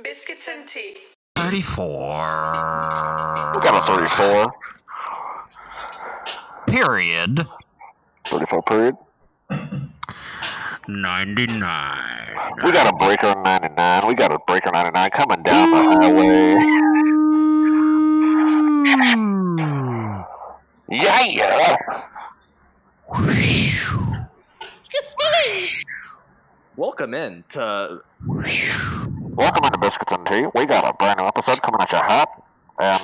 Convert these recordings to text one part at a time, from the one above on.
Biscuits and tea. 34. We got a 34. Period. 34 period. 99. We got a breaker 99. We got a breaker 99 coming down the highway. Yeah. Welcome into Biscuits and Tea. We got a brand new episode coming at you hot, and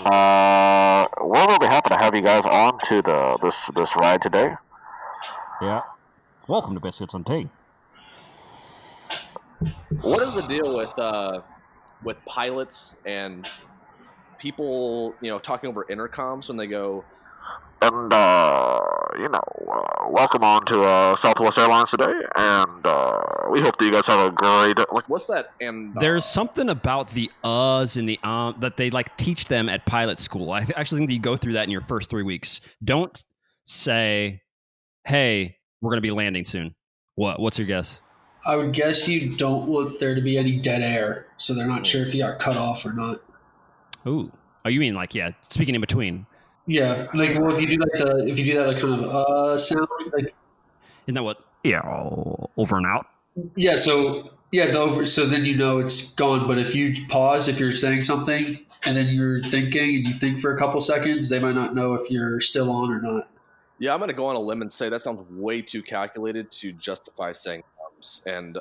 we're really happy to have you guys on to this ride today. Yeah. Welcome to Biscuits and Tea. what is the deal with pilots and people, talking over intercoms when they go, And welcome on to Southwest Airlines today, and we hope that you guys have a great. what's that? And There's something about the uhs and the that they teach them at pilot school. I actually think that you go through that in your first 3 weeks. Don't say, "Hey, we're going to be landing soon." What's your guess? I would guess you don't want there to be any dead air, so they're not sure if you got cut off or not. Ooh. Oh, you mean speaking in between? Yeah, if you do that kind of sound, Isn't that what? Yeah, over and out. yeah. So then it's gone. But if you pause, if you're saying something and then you're thinking and you think for a couple seconds, they might not know if you're still on or not. yeah, I'm going to go on a limb and say that sounds way too calculated to justify saying and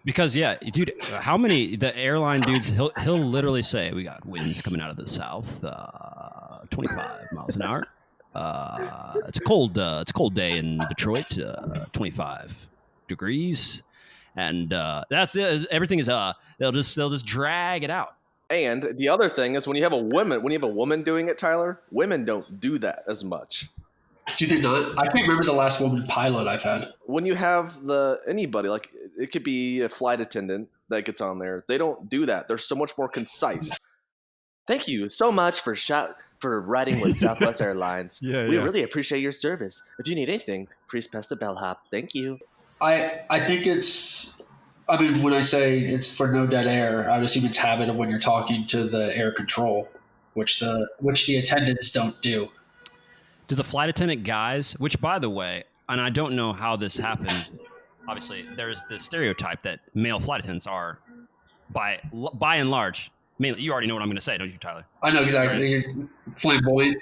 Because dude, how many the airline dudes? He'll literally say, "We got winds coming out of the south, 25 miles an hour. It's a cold day in Detroit, 25 degrees, and that's it. Everything is they'll just drag it out." And the other thing is when you have a woman doing it, Tyler, women don't do that as much. Do they not? I can't remember the last woman pilot I've had. When you have anybody, like it could be a flight attendant that gets on there, they don't do that. They're so much more concise. Thank you so much for riding with Southwest Airlines. We really appreciate your service. If you need anything, please press the bellhop. Thank you. I think when I say it's for no dead air, I would assume it's habit of when you're talking to the air control, which the attendants don't do. Do the flight attendant guys, which by the way, and I don't know how this happened, obviously there's the stereotype that male flight attendants are, by and large, mainly, you already know what I'm going to say, don't you, Tyler? I know exactly. You're flamboyant.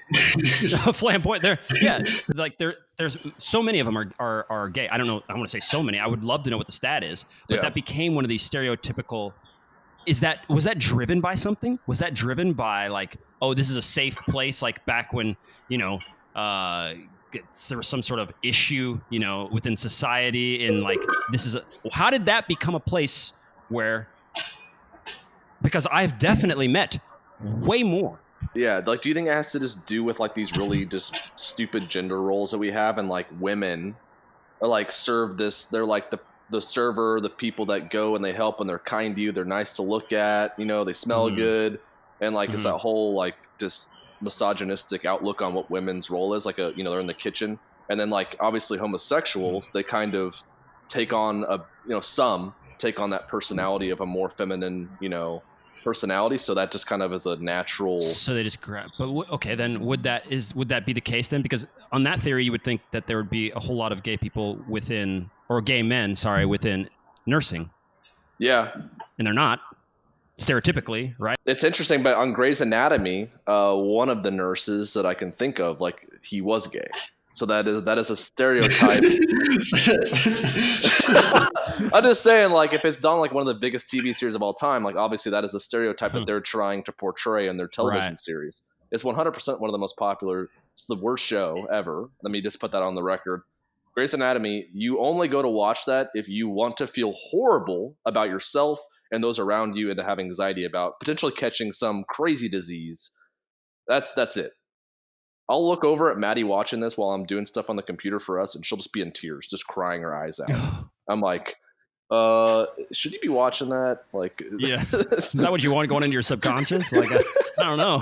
Flamboyant. There's so many of them are gay. I don't know. I want to say so many. I would love to know what the stat is, but that became one of these stereotypical. Was that driven by something? Was that driven by this is a safe place, like back when there was some sort of issue, within society, and how did that become a place where? Because I've definitely met way more. Yeah, do you think it has to just do with these really just stupid gender roles that we have, and women are serve this? They're the server, the people that go and they help and they're kind to you, they're nice to look at, they smell good, and it's that whole just misogynistic outlook on what women's role is, they're in the kitchen, and then obviously homosexuals, they kind of take on some take on that personality of a more feminine personality, so that just kind of is a natural, so they just grab. But okay, then would that be the case then? Because on that theory you would think that there would be a whole lot of gay people within, or gay men, within nursing. Yeah, and they're not, stereotypically, right? It's interesting, but on Grey's Anatomy, one of the nurses that I can think of, he was gay. So that is a stereotype. I'm just saying, if it's done one of the biggest TV series of all time, obviously that is a stereotype that they're trying to portray in their television series. It's 100% one of the most popular. It's the worst show ever. Let me just put that on the record. Grey's Anatomy, you only go to watch that if you want to feel horrible about yourself and those around you and to have anxiety about potentially catching some crazy disease. That's it. I'll look over at Maddie watching this while I'm doing stuff on the computer for us, and she'll just be in tears, just crying her eyes out. I'm like, should you be watching that? Yeah. Is that what you want going into your subconscious? I don't know.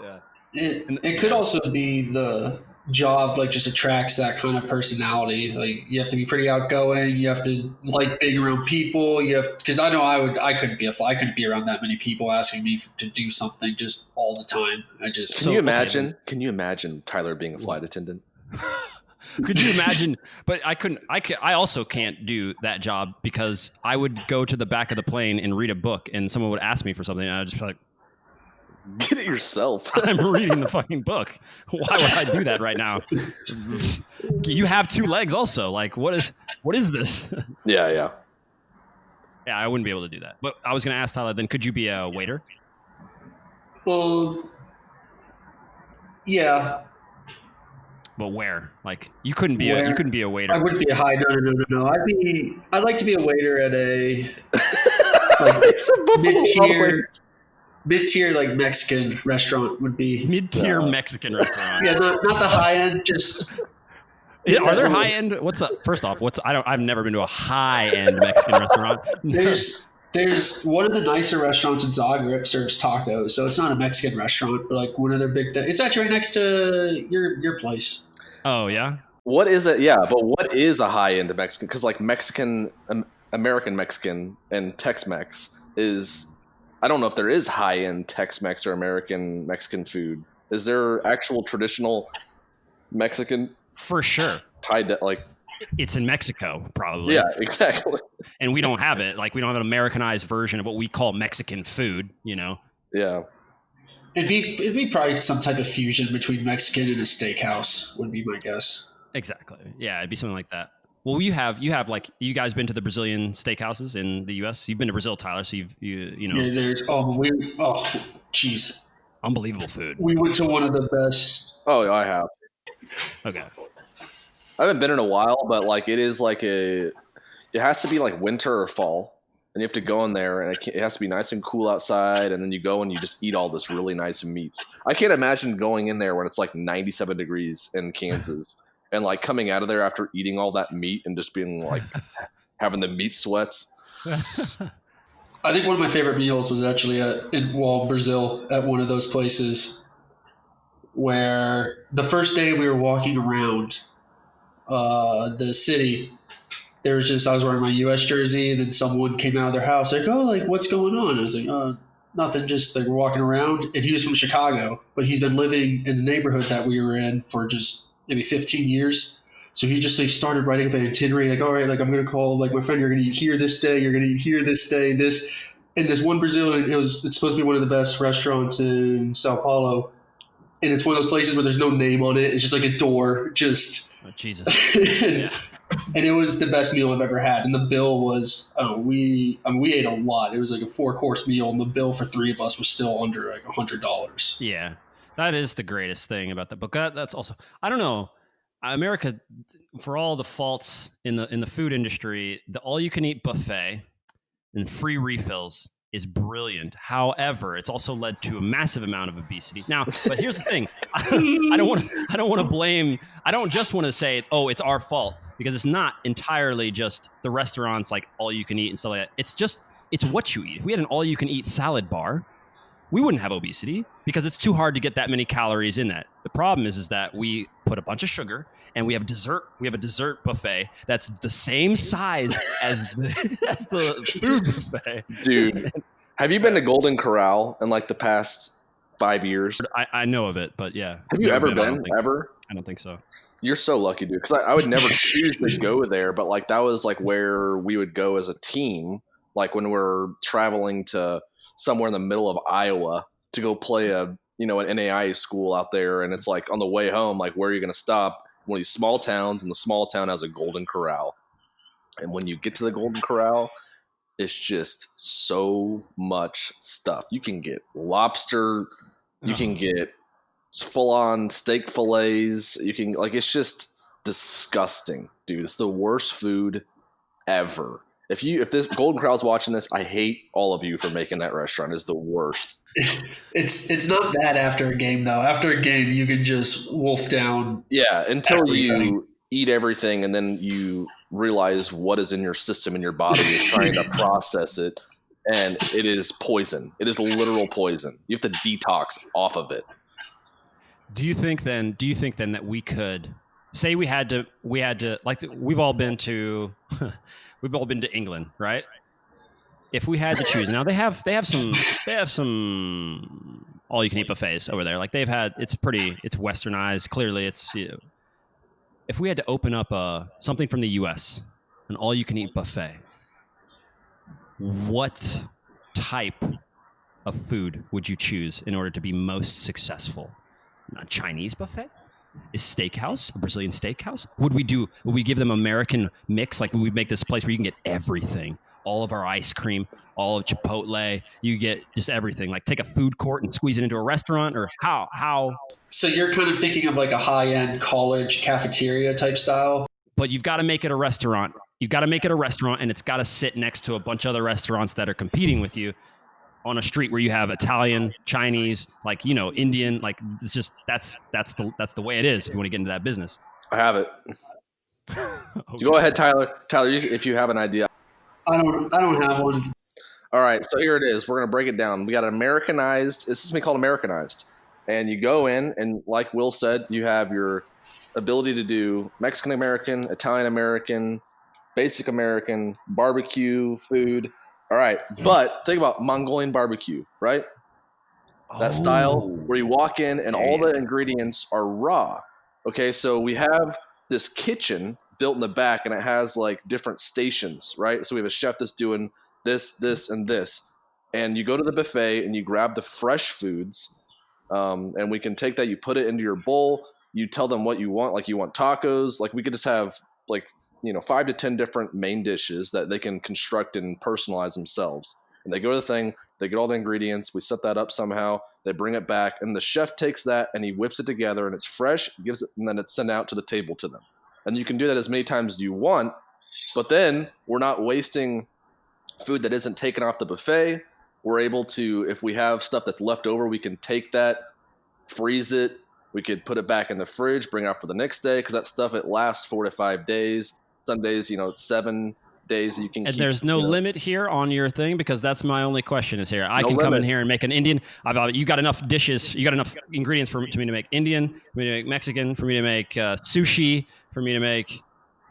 Yeah. It could also be the job like just attracts that kind of personality. Like you have to be pretty outgoing. You have to like being around people. You have because I know I couldn't be I couldn't be around that many people asking me to do something just all the time. Can you imagine? Can you imagine Tyler being a flight attendant? Could you imagine? But I couldn't. I also can't do that job because I would go to the back of the plane and read a book, and someone would ask me for something, and I'd just be like, "Get it yourself." I'm reading the fucking book. Why would I do that right now? You have 2 legs, also. Like, what is this? Yeah. Yeah, I wouldn't be able to do that. But I was going to ask Tyler. Then, could you be a waiter? Well, yeah. But where? Like, you couldn't be a waiter. I wouldn't be a high. No. I'd like to be a waiter at a like mid-tier like Mexican restaurant would be mid-tier Mexican restaurant. Yeah, not the high end. Just are there high end? What's up? First off, I've never been to a high end Mexican restaurant. There's one of the nicer restaurants in Zagreb serves tacos, so it's not a Mexican restaurant, but like one of their big things. It's actually right next to your place. Oh yeah. What is it? Yeah, but what is a high end Mexican? Because like Mexican, American Mexican, and Tex-Mex is. I don't know if there is high end Tex-Mex or American Mexican food. Is there actual traditional Mexican? For sure. Tied that like. It's in Mexico, probably. Yeah, exactly. And we don't have it. Like, we don't have an Americanized version of what we call Mexican food, you know? Yeah. It'd be probably some type of fusion between Mexican and a steakhouse, would be my guess. Exactly. Yeah, it'd be something like that. Well, you have like, you guys been to the Brazilian steakhouses in the U.S.? You've been to Brazil, Tyler, so you know. Yeah, jeez. Unbelievable food. We went to one of the best. Oh, I have. Okay. I haven't been in a while, but like it is like it has to be like winter or fall, and you have to go in there, and it has to be nice and cool outside, and then you go and you just eat all this really nice meats. I can't imagine going in there when it's like 97 degrees in Kansas, and like coming out of there after eating all that meat and just being like having the meat sweats. I think one of my favorite meals was actually in Brazil at one of those places where the first day we were walking around the city, I was wearing my U.S. jersey, and then someone came out of their house like, "Oh, like what's going on?" I was like, "Oh, nothing. Just like we're walking around." And he was from Chicago, but he's been living in the neighborhood that we were in for just maybe 15 years. So he just like started writing up an itinerary, like, "All right, like I'm gonna call like my friend. You're gonna eat here this day. You're gonna eat here this day. This." And this one Brazilian, it's supposed to be one of the best restaurants in Sao Paulo, and it's one of those places where there's no name on it. It's just like a door, just. Oh, Jesus. Yeah. And it was the best meal I've ever had. And the bill was, we ate a lot. It was like a 4-course meal, and the bill for 3 of us was still under like $100. Yeah, that is the greatest thing about the book. That's also, I don't know, America, for all the faults in the food industry, the all-you-can-eat buffet and free refills is brilliant. However, it's also led to a massive amount of obesity. Now, but here's the thing: I don't want to blame. I don't just want to say, "Oh, it's our fault," because it's not entirely just the restaurants like all you can eat and stuff like that. It's what you eat. If we had an all you can eat salad bar, we wouldn't have obesity because it's too hard to get that many calories in that. The problem is that we put a bunch of sugar and we have dessert. We have a dessert buffet that's the same size as the food buffet. Dude, have you been to Golden Corral in like the past 5 years? I know of it, but yeah. Have you ever been? Ever? I don't think so. You're so lucky, dude. Because I would never choose to go there, but like that was like where we would go as a team. Like when we're traveling to somewhere in the middle of Iowa to go play an NAIA school out there, and it's like on the way home, like where are you going to stop? One of these small towns, and the small town has a Golden Corral. And when you get to the Golden Corral, it's just so much stuff. You can get lobster, you can get full-on steak fillets. You can it's just disgusting, dude. It's the worst food ever. If this Golden Corral's watching this, I hate all of you for making that restaurant. It's the worst. It's not bad after a game though. After a game, you can just wolf down. Yeah, until you eat everything and then you realize what is in your system and your body is trying to process it, and it is poison. It is literal poison. You have to detox off of it. Do you think then that we could say we had to like we've all been to England, right? If we had to choose, now they have some all you can eat buffets over there. Like it's westernized. Clearly, if we had to open up something from the U.S., an all you can eat buffet, what type of food would you choose in order to be most successful? A Chinese buffet? Is steakhouse a Brazilian steakhouse? Would we give them American mix? Like, would we make this place where you can get everything, all of our ice cream, all of Chipotle, you get just everything? Like, take a food court and squeeze it into a restaurant, or how? So you're kind of thinking of like a high-end college cafeteria type style? But you've got to make it a restaurant. You've got to make it a restaurant, and it's got to sit next to a bunch of other restaurants that are competing with you on a street where you have Italian, Chinese, like, Indian. Like, it's just that's the way it is if you want to get into that business. I have it. Okay. Go ahead, Tyler. Tyler, if you have an idea. I don't have one. All right, so here it is. We're gonna break it down. We got Americanized. This is something called Americanized, and you go in, and like Will said, you have your ability to do Mexican American, Italian American, basic American, barbecue food. All right, but think about Mongolian barbecue, right? That style where you walk in and all the ingredients are raw. Okay, so we have this kitchen built in the back, and it has like different stations, right? So we have a chef that's doing this, this, and this. And you go to the buffet and you grab the fresh foods, and we can take that, you put it into your bowl, you tell them what you want, like you want tacos, like we could just have like 5 to 10 different main dishes that they can construct and personalize themselves. And they go to the thing, they get all the ingredients, we set that up somehow, they bring it back, and the chef takes that and he whips it together, and it's fresh, gives it, and then it's sent out to the table to them. And you can do that as many times as you want, but then we're not wasting food that isn't taken off the buffet. We're able to, if we have stuff that's left over, we can take that, freeze it, we could put it back in the fridge, bring it out for the next day, because that stuff, it lasts 4 to 5 days. Some days, it's 7 days that you can And keep. there's no limit here on your thing, because that's my only question is here. I No can come in limit. here and make an Indian. You got enough dishes, you got enough ingredients for me to make Indian, for me to make Mexican, for me to make sushi, for me to make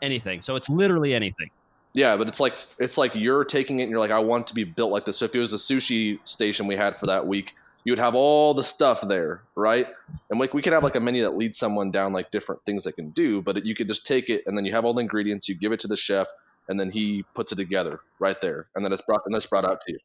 anything. So it's literally anything. Yeah, but it's like you're taking it and you're like, I want it to be built like this. So if it was a sushi station we had for that week, you would have all the stuff there, right? And like we could have like a menu that leads someone down like different things they can do, but you could just take it and then you have all the ingredients, you give it to the chef, and then he puts it together right there, and then it's brought out to you.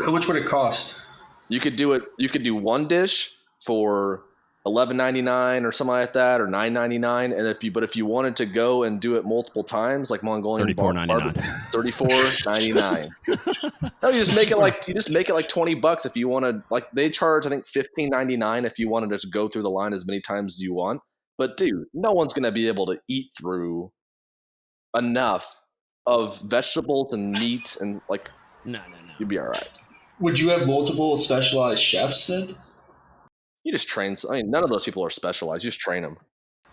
How much would it cost? You could do it. You could do one dish for $11.99 or something like that, or $9.99. And if you wanted to go and do it multiple times, like Mongolian $34.99. $34.99. No, you just make it like $20 if you want to. Like they charge, I think $15.99 if you want to just go through the line as many times as you want. But dude, no one's gonna be able to eat through enough of vegetables and meat, and like No. you'd be all right. Would you have multiple specialized chefs then? You just train. I mean, none of those people are specialized. You just train them.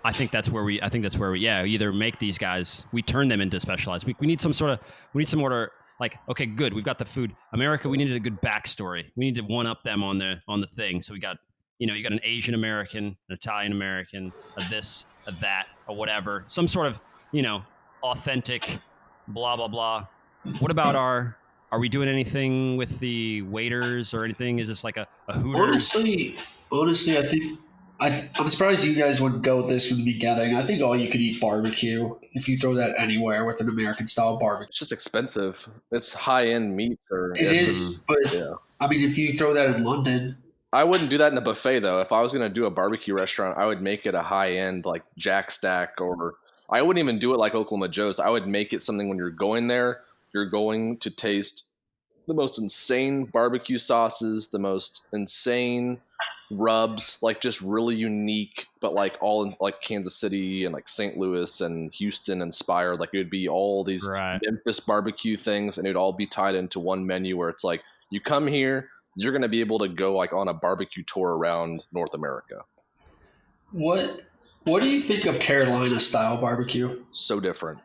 I think that's where we either make these guys, we turn them into specialized. We need some order. Like, okay, good. We've got the food. America, we needed a good backstory. We need to one up them on the thing. So we got, you got an Asian American, an Italian American, a this, a that, or whatever. Some sort of, authentic, blah, blah, blah. What about are we doing anything with the waiters or anything? Is this like a Hooters? Honestly, I think I'm surprised you guys wouldn't go with this from the beginning. I think all you could eat barbecue, if you throw that anywhere with an American style barbecue. It's just expensive. It's high end meats, It is, but yeah. I mean, if you throw that in London, I wouldn't do that in a buffet though. If I was gonna do a barbecue restaurant, I would make it a high end like Jack Stack, or I wouldn't even do it like Oklahoma Joe's. I would make it something when you're going there, you're going to taste the most insane barbecue sauces, the most insane rubs, like just really unique, but like all in like Kansas City and like St. Louis and Houston inspired. Like it would be all these Memphis barbecue things, and it'd all be tied into one menu where it's like you come here, you're going to be able to go like on a barbecue tour around North America. What do you think of Carolina style barbecue? So different.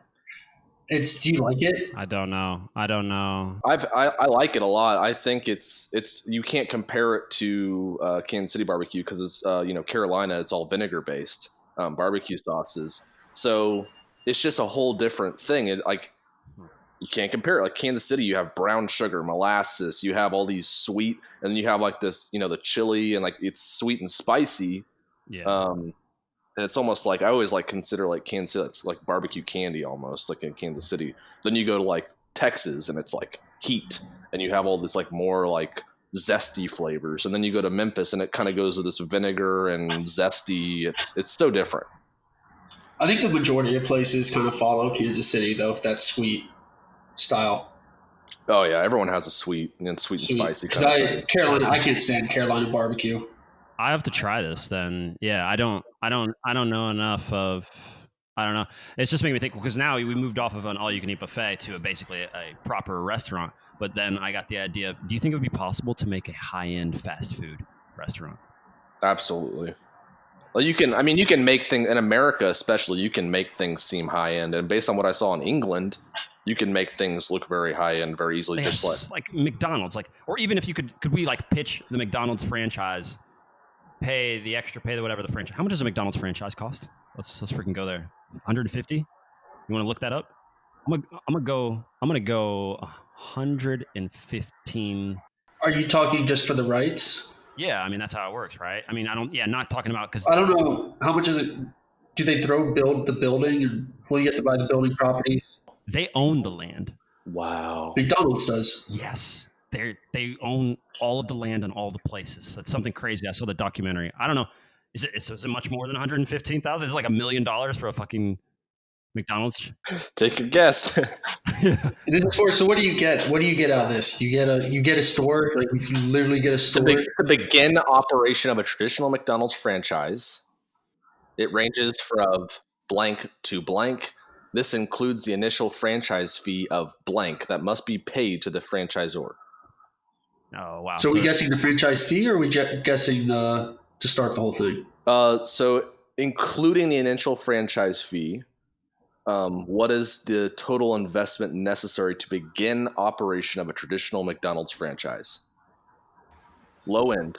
Do you like it? I don't know. I like it a lot. I think it's you can't compare it to Kansas City barbecue because it's Carolina. It's all vinegar based barbecue sauces. So it's just a whole different thing. You can't compare it. Like Kansas City, you have brown sugar, molasses. You have all these sweet, and then you have like this, the chili, and like it's sweet and spicy. Yeah. And it's almost like I always like consider like Kansas City, it's like barbecue candy almost like in Kansas City. Then you go to like Texas and it's like heat, and you have all this like more like zesty flavors. And then you go to Memphis and it kind of goes to this vinegar and zesty. It's so different. I think the majority of places kind of follow Kansas City though, if that's sweet style. Oh yeah, everyone has a sweet and spicy. Because Carolina, I can't stand Carolina barbecue. I have to try this then. Yeah, I don't know enough of. I don't know. It's just making me think because now we moved off of an all-you-can-eat buffet to basically a proper restaurant. But then I got the idea of: do you think it would be possible to make a high-end fast food restaurant? Absolutely. Well, you can make things in America, especially. You can make things seem high-end, and based on what I saw in England, you can make things look very high-end very easily. Just like McDonald's, or even if you could we like pitch the McDonald's franchise? Pay the whatever the franchise. How much does a McDonald's franchise cost? Let's freaking go there. 150. You want to look that up? I'm gonna go 115. Are you talking just for the rights? Yeah, I mean that's how it works, right? I mean not talking about because I don't know how much is it. Do they build the building, and will you have to buy the building properties? they own the land. wow. McDonald's does. Yes, they own all of the land and all the places. That's something crazy. I saw the documentary. I don't know. Is it much more than 115,000? Is it like $1 million for a fucking McDonald's? Take a guess. This is so what do you get? What do you get out of this? You get a store, like you literally get a store. To begin operation of a traditional McDonald's franchise, it ranges from blank to blank. This includes the initial franchise fee of blank that must be paid to the franchisor. Oh wow! So are we guessing the franchise fee, or are we guessing to start the whole thing? So including the initial franchise fee, what is the total investment necessary to begin operation of a traditional McDonald's franchise? Low end.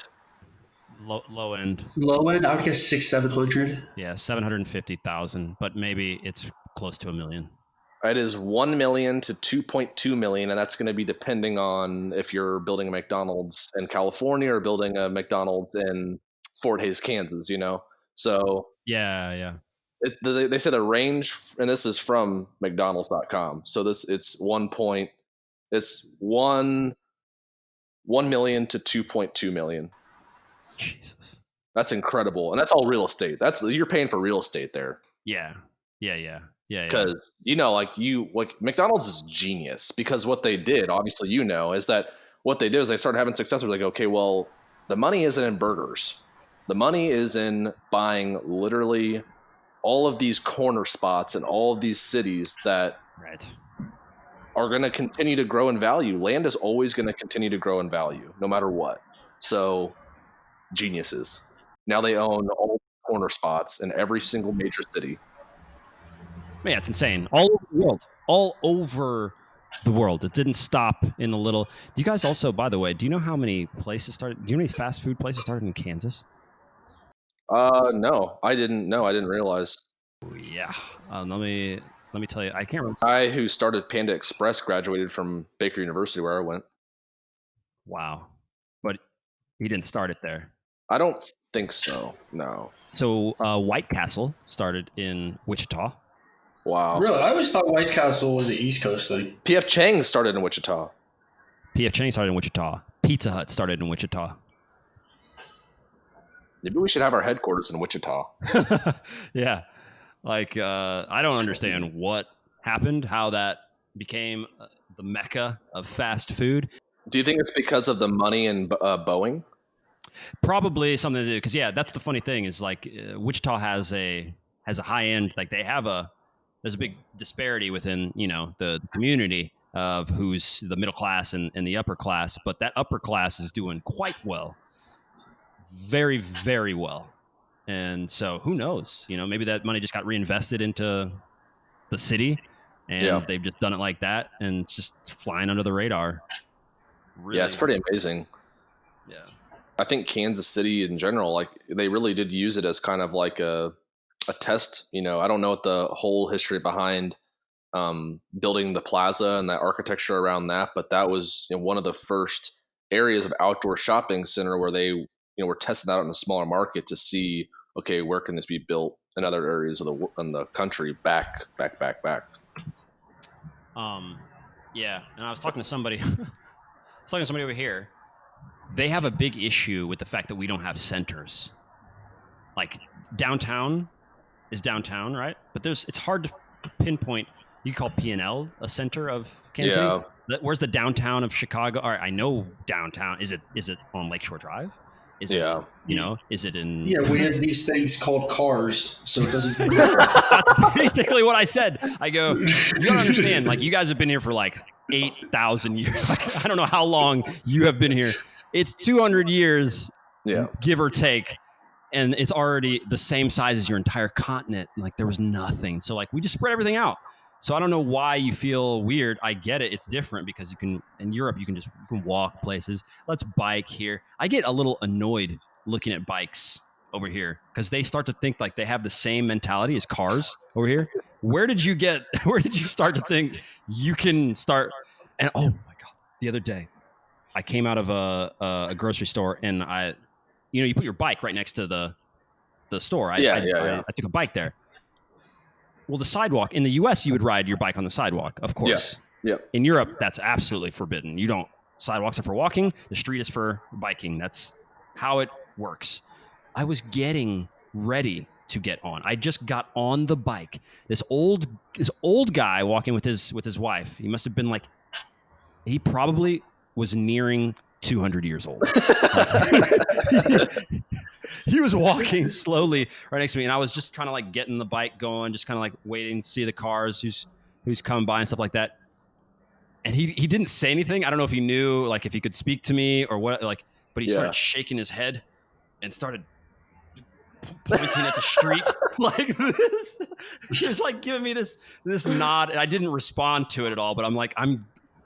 Low end. Low end, I would guess 600-700. Yeah, 750,000, but maybe it's close to $1 million. It is 1 million to 2.2 million, and that's going to be depending on if you're building a McDonald's in California or building a McDonald's in Fort Hays, Kansas. So Yeah. they said a range, and this is from McDonald's.com. So it's 1 million to 2.2 million. Jesus. That's incredible, and that's all real estate. You're paying for real estate there. Yeah. Because McDonald's is genius, because what they did, obviously, is that what they did is they started having success. They're like, okay, well, the money isn't in burgers. The money is in buying literally all of these corner spots in all of these cities that are going to continue to grow in value. Land is always going to continue to grow in value, no matter what. So, geniuses. Now they own all corner spots in every single major city. Yeah, it's insane. All over the world. All over the world. It didn't stop in a little. Do you guys also, by the way, do you know how many places started? Do you know how many fast food places started in Kansas? No, I didn't know. I didn't realize. Yeah. Let me tell you. I can't remember. The guy who started Panda Express graduated from Baker University, where I went. Wow. But he didn't start it there. I don't think so. No. So White Castle started in Wichita. Wow. Really? I always thought White Castle was an East Coast thing. P.F. Chang started in Wichita. P.F. Chang started in Wichita. Pizza Hut started in Wichita. Maybe we should have our headquarters in Wichita. Yeah. I don't understand what happened, how that became the mecca of fast food. Do you think it's because of the money in Boeing? Probably something to do, because that's the funny thing is Wichita has a high end, there's a big disparity within the community of who's the middle class and the upper class, but that upper class is doing quite well, very, very well. And so who knows, maybe that money just got reinvested into the city, and they've just done it like that, and it's just flying under the radar. Really. Yeah, it's pretty amazing. Yeah. I think Kansas City in general, like they really did use it as kind of like a test. You know, I don't know what the whole history behind building the plaza and that architecture around that, but that was one of the first areas of outdoor shopping center where they were testing out in a smaller market to see, okay, where can this be built in other areas of the country back. Yeah, and I was talking to somebody. Over here. They have a big issue with the fact that we don't have centers. Like downtown is downtown, right? But it's hard to pinpoint. You call P&L a center of Kansas City? Where's the downtown of Chicago? All right, I know downtown. Is it on Lakeshore Drive? Is it, is it in... Yeah, we have these things called cars, so it doesn't... That's basically what I said. I go, you don't understand. Like, you guys have been here for like 8,000 years. Like, I don't know how long you have been here. It's 200 years, give or take. And it's already the same size as your entire continent. Like, there was nothing. So, like, we just spread everything out. So I don't know why you feel weird. I get it. It's different because you can, in Europe, you can walk places. Let's bike here. I get a little annoyed looking at bikes over here because they start to think like they have the same mentality as cars over here. Where did you start to think you can start? And oh my God, the other day I came out of a grocery store and you put your bike right next to the store. I took a bike there. Well, the sidewalk in the U.S., you would ride your bike on the sidewalk, of course. Yeah. In Europe, that's absolutely forbidden. Sidewalks are for walking. The street is for biking. That's how it works. I was getting ready to get on. I just got on the bike. This old guy walking with his wife. He must have been he probably was nearing 200 years old. He was walking slowly right next to me, and I was just kind of getting the bike going, just kind of waiting to see the cars who's coming by and stuff like that. And he didn't say anything. I don't know if he knew if he could speak to me or what, but he started shaking his head and started pointing at the street like this. He was giving me this nod, and I didn't respond to it at all. But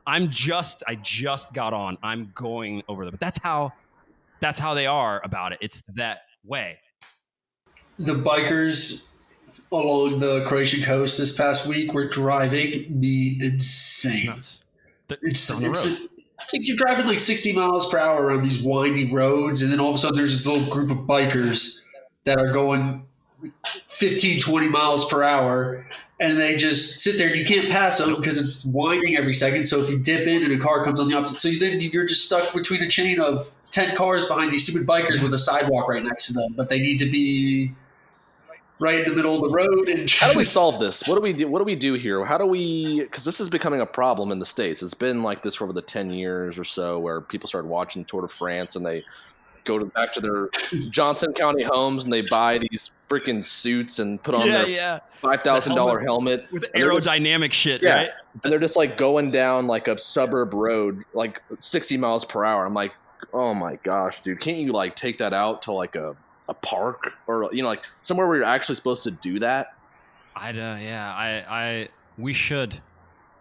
I just got on. I'm going over there. But that's how they are about it. It's that way. The bikers along the Croatian coast this past week were driving me insane. It's like you're driving 60 miles per hour around these windy roads, and then all of a sudden there's this little group of bikers that are going 15, 20 miles per hour, and they just sit there and you can't pass them because it's winding every second. So if you dip in and a car comes on the opposite, so then you're just stuck between a chain of 10 cars behind these stupid bikers with a sidewalk right next to them, but they need to be right in the middle of the road. And how do we solve this? What do we do? What do we do here? How do we? Because this is becoming a problem in the States. It's been like this for over the 10 years or so, where people started watching Tour de France and they go back to their Johnson County homes and they buy these freaking suits and put on their $5,000 helmet with aerodynamic shit, right? And they're just going down a suburb road 60 miles per hour. I'm like, oh my gosh, dude, can't you take that out to a park or somewhere where you're actually supposed to do that?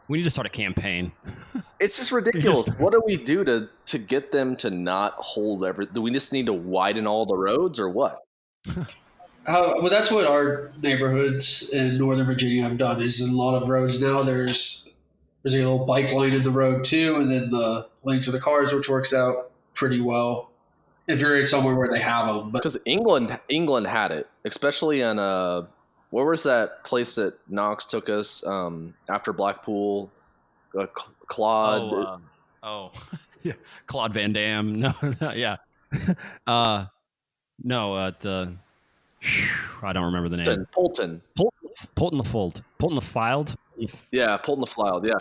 We need to start a campaign. It's just ridiculous. What do we do to get them to not hold do we just need to widen all the roads or what? Well, that's what our neighborhoods in Northern Virginia have done. Is in a lot of roads now there's a little bike lane in the road too, and then the lanes for the cars, which works out pretty well if you're in somewhere where they have them. But because England had it, especially in where was that place that Knox took us after Blackpool? Claude. Yeah, Claude Van Damme. No, yeah. No, I don't remember the name. Polton the Fold. Polton the Filed. Yeah, Polton the Filed. Yeah,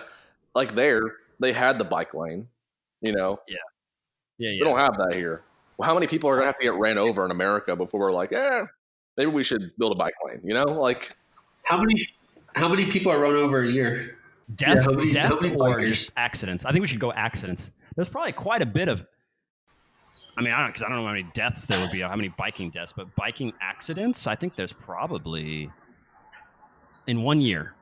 there they had the bike lane. Yeah. We don't have that here. Well, how many people are gonna have to get ran over in America before we're maybe we should build a bike lane? How many people are run over a year? Death or just accidents? I think we should go accidents. There's probably quite a bit of. I don't know how many deaths there would be, how many biking deaths, but biking accidents, I think there's probably in 1 year.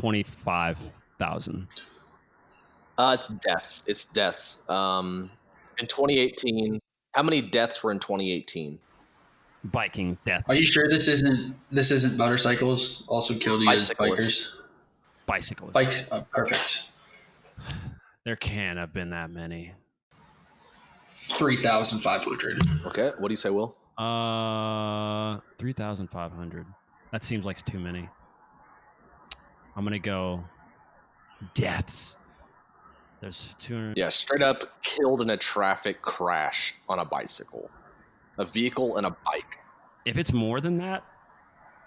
25,000. It's deaths. It's deaths. In 2018, how many deaths were in 2018? Biking deaths. Are you sure this isn't motorcycles also counting as bikers? Bicyclists. Bikes. Oh, perfect. There can't have been that many. 3,500. Okay, what do you say, Will? 3,500. That seems like too many. I'm gonna go deaths. There's 200. Yeah, straight up killed in a traffic crash on a bicycle. A vehicle and a bike. If it's more than that,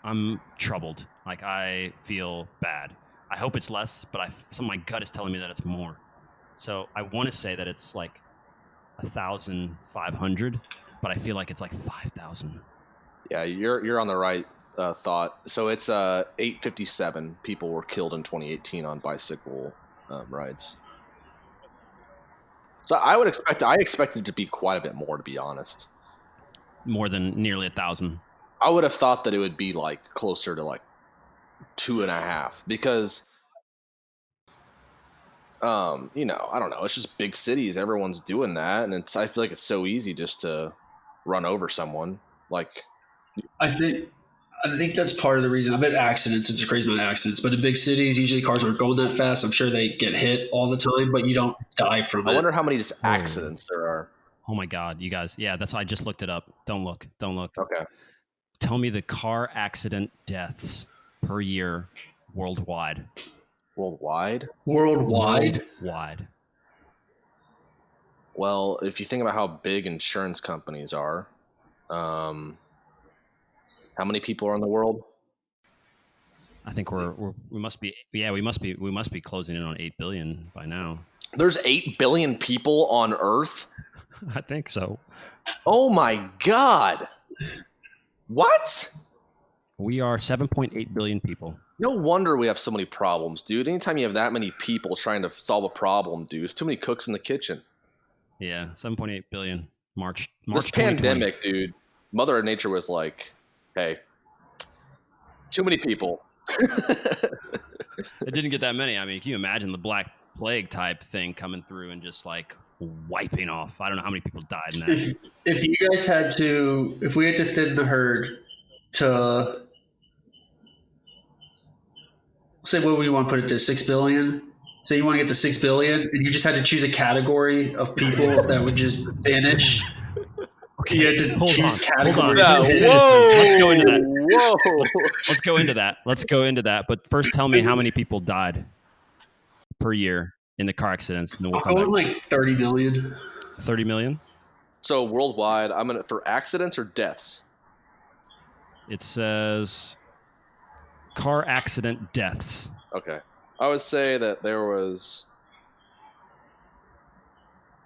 I'm troubled. Like, I feel bad. I hope it's less, but some of my gut is telling me that it's more. So I want to say that it's like 1,500, but I feel like it's like 5,000. Yeah, you're on the right thought. So it's 857 people were killed in 2018 on bicycle rides. So I expected it to be quite a bit more, to be honest. More than nearly 1,000. I would have thought that it would be like closer to like 2.5 because, I don't know. It's just big cities. Everyone's doing that, and I feel like it's so easy just to run over someone. Like, I think that's part of the reason. I bet accidents. It's a crazy amount of accidents, but in big cities, usually cars aren't going that fast. I'm sure they get hit all the time, but you don't die from it. I wonder how many just accidents there are. Oh my God, you guys. Yeah, I just looked it up. Don't look. Okay. Tell me the car accident deaths per year worldwide. Worldwide? Worldwide? Worldwide. Well, if you think about how big insurance companies are, how many people are in the world? I think we must be closing in on 8 billion by now. There's 8 billion people on Earth? I think so. Oh my God. What? We are 7.8 billion people. No wonder we have so many problems, dude. Anytime you have that many people trying to solve a problem, dude, there's too many cooks in the kitchen. Yeah, 7.8 billion. March This 2020. pandemic, dude, Mother Nature was like, hey, too many people. It didn't get that many. I mean, can you imagine the Black Plague type thing coming through and just like wiping off? I don't know how many people died in that. If you guys if we had to thin the herd to, say, what would you want to put it to, 6 billion? Say you want to get to 6 billion, and you just had to choose a category of people that would just vanish. Okay, you had to choose categories. Yeah, Let's go into that. Whoa. Let's go into that. But first, tell me how many people died per year in the car accidents. And we'll I'll go with like 30 million. 30 million? So worldwide, for accidents or deaths? It says car accident deaths. Okay. I would say that there was,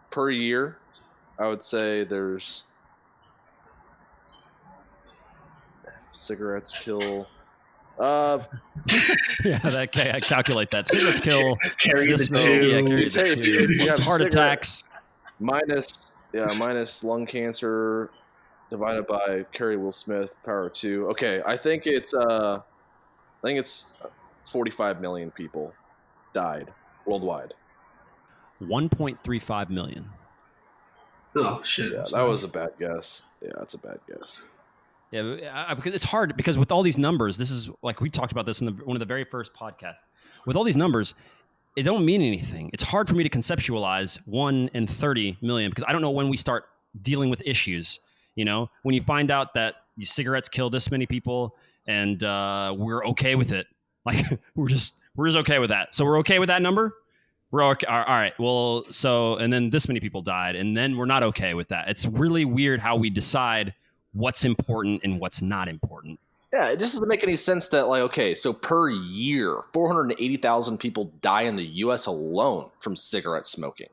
per year, I would say there's cigarettes kill. I calculate that. Cigarettes kill. Carry this the two. Yeah, carry the If two. you have Heart attacks. minus lung cancer divided by Carrie Will Smith power 2. Okay, I think it's 45 million people died worldwide. 1.35 million. Oh, shit. Yeah, that was a bad guess. Yeah, that's a bad guess. Yeah, because it's hard because with all these numbers, this is like we talked about this in one of the very first podcasts. With all these numbers, it don't mean anything. It's hard for me to conceptualize 1 in 30 million because I don't know when we start dealing with issues. You know, when you find out that cigarettes kill this many people and we're okay with it, like we're just okay with that. So we're okay with that number. We're okay. All right. Well, and then this many people died, and then we're not okay with that. It's really weird how we decide what's important and what's not important. Yeah, it just doesn't make any sense that, like, okay, so per year, 480,000 people die in the U.S. alone from cigarette smoking.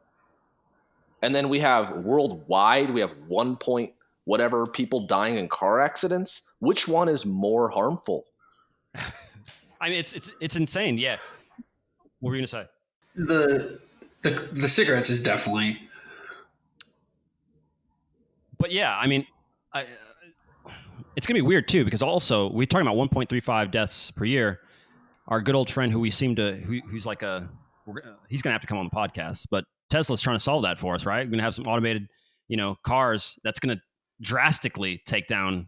And then we have worldwide, we have 1 point whatever people dying in car accidents. Which one is more harmful? I mean, it's insane. Yeah. What were you going to say? The cigarettes is definitely. But yeah, I mean, it's going to be weird too, because also we're talking about 1.35 deaths per year. our good old friend who we seem to, who's like he's going to have to come on the podcast, but Tesla's trying to solve that for us, right? We're going to have some automated, cars that's going to drastically take down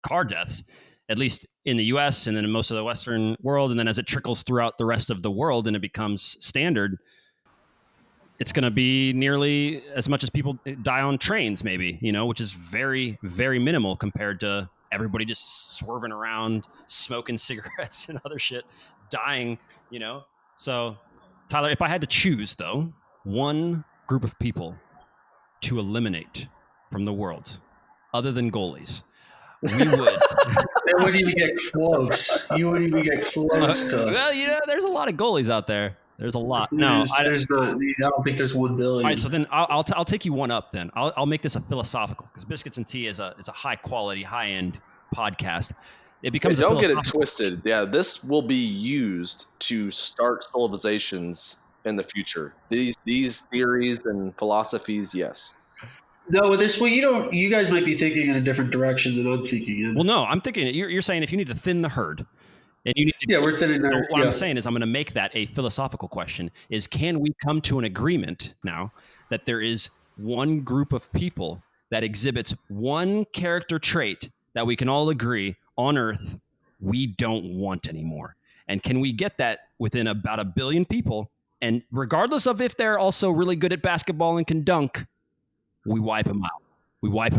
car deaths, at least in the US and then in most of the Western world. And then as it trickles throughout the rest of the world and it becomes standard, it's going to be nearly as much as people die on trains, maybe, which is very, very minimal compared to everybody just swerving around, smoking cigarettes and other shit, dying, So, Tyler, if I had to choose, though, one group of people to eliminate from the world, other than goalies, we would. They wouldn't even get close. You wouldn't even get close to us. Well, there's a lot of goalies out there. There's a lot. There's not. I don't think there's 1 billion. All right, so then I'll take you one up. Then I'll make this a philosophical, because Biscuits and Tea is a high quality, high end podcast. It becomes don't get it twisted. Yeah, this will be used to start civilizations in the future. These theories and philosophies, yes. No, you guys might be thinking in a different direction than I'm thinking in. Well, no, I'm thinking you're saying if you need to thin the herd. And you need to, we're thinning the herd. What I'm saying is I'm going to make that a philosophical question, is can we come to an agreement now that there is one group of people that exhibits one character trait that we can all agree on Earth we don't want anymore? And can we get that within about 1 billion people? And regardless of if they're also really good at basketball and can dunk, we wipe them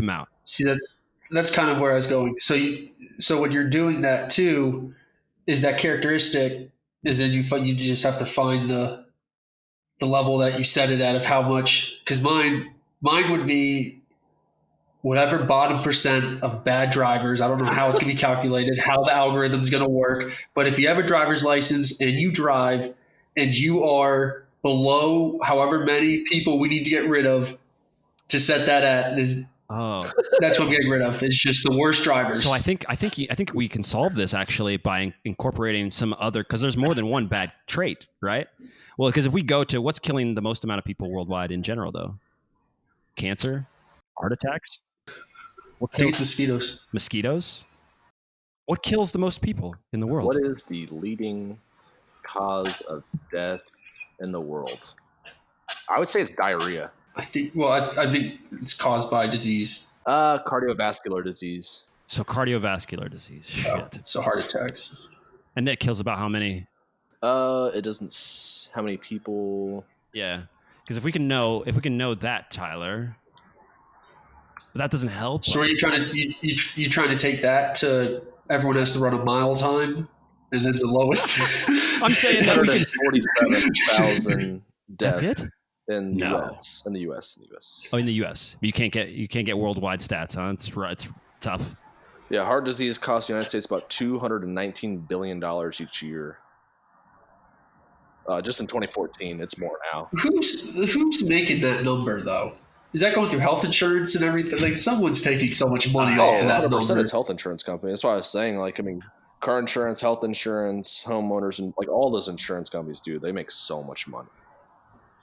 out. See, that's kind of where I was going. So when you're doing that too, is that characteristic is then you just have to find the level that you set it at of how much, because mine would be whatever bottom percent of bad drivers. I don't know how it's going to be calculated, how the algorithm's going to work, but if you have a driver's license and you drive and you are below however many people we need to get rid of to set that at, that's what I'm getting rid of. It's just the worst drivers. So I think we can solve this actually by incorporating some other, because there's more than one bad trait, right? Well, because if we go to what's killing the most amount of people worldwide in general, though, cancer, heart attacks. I think it's mosquitoes. Mosquitoes. What kills the most people in the world? What is the leading cause of death in the world? I would say it's diarrhea. I think it's caused by disease. Cardiovascular disease. So cardiovascular disease. Shit. So heart attacks. And it kills about how many? It doesn't. How many people? Yeah, because if we can know that, Tyler, that doesn't help. So are you trying to take that to everyone has to run a mile time, and then the lowest? I'm saying that 147,000 deaths. That's it. In the US. Oh, in the US. You can't get worldwide stats, huh? It's tough. Yeah, heart disease costs the United States about $219 billion each year. Just in 2014, it's more now. Who's making that number though? Is that going through health insurance and everything? Like someone's taking so much money off of that 100% number. It's health insurance company. That's why I was saying, car insurance, health insurance, homeowners, and all those insurance companies do. They make so much money.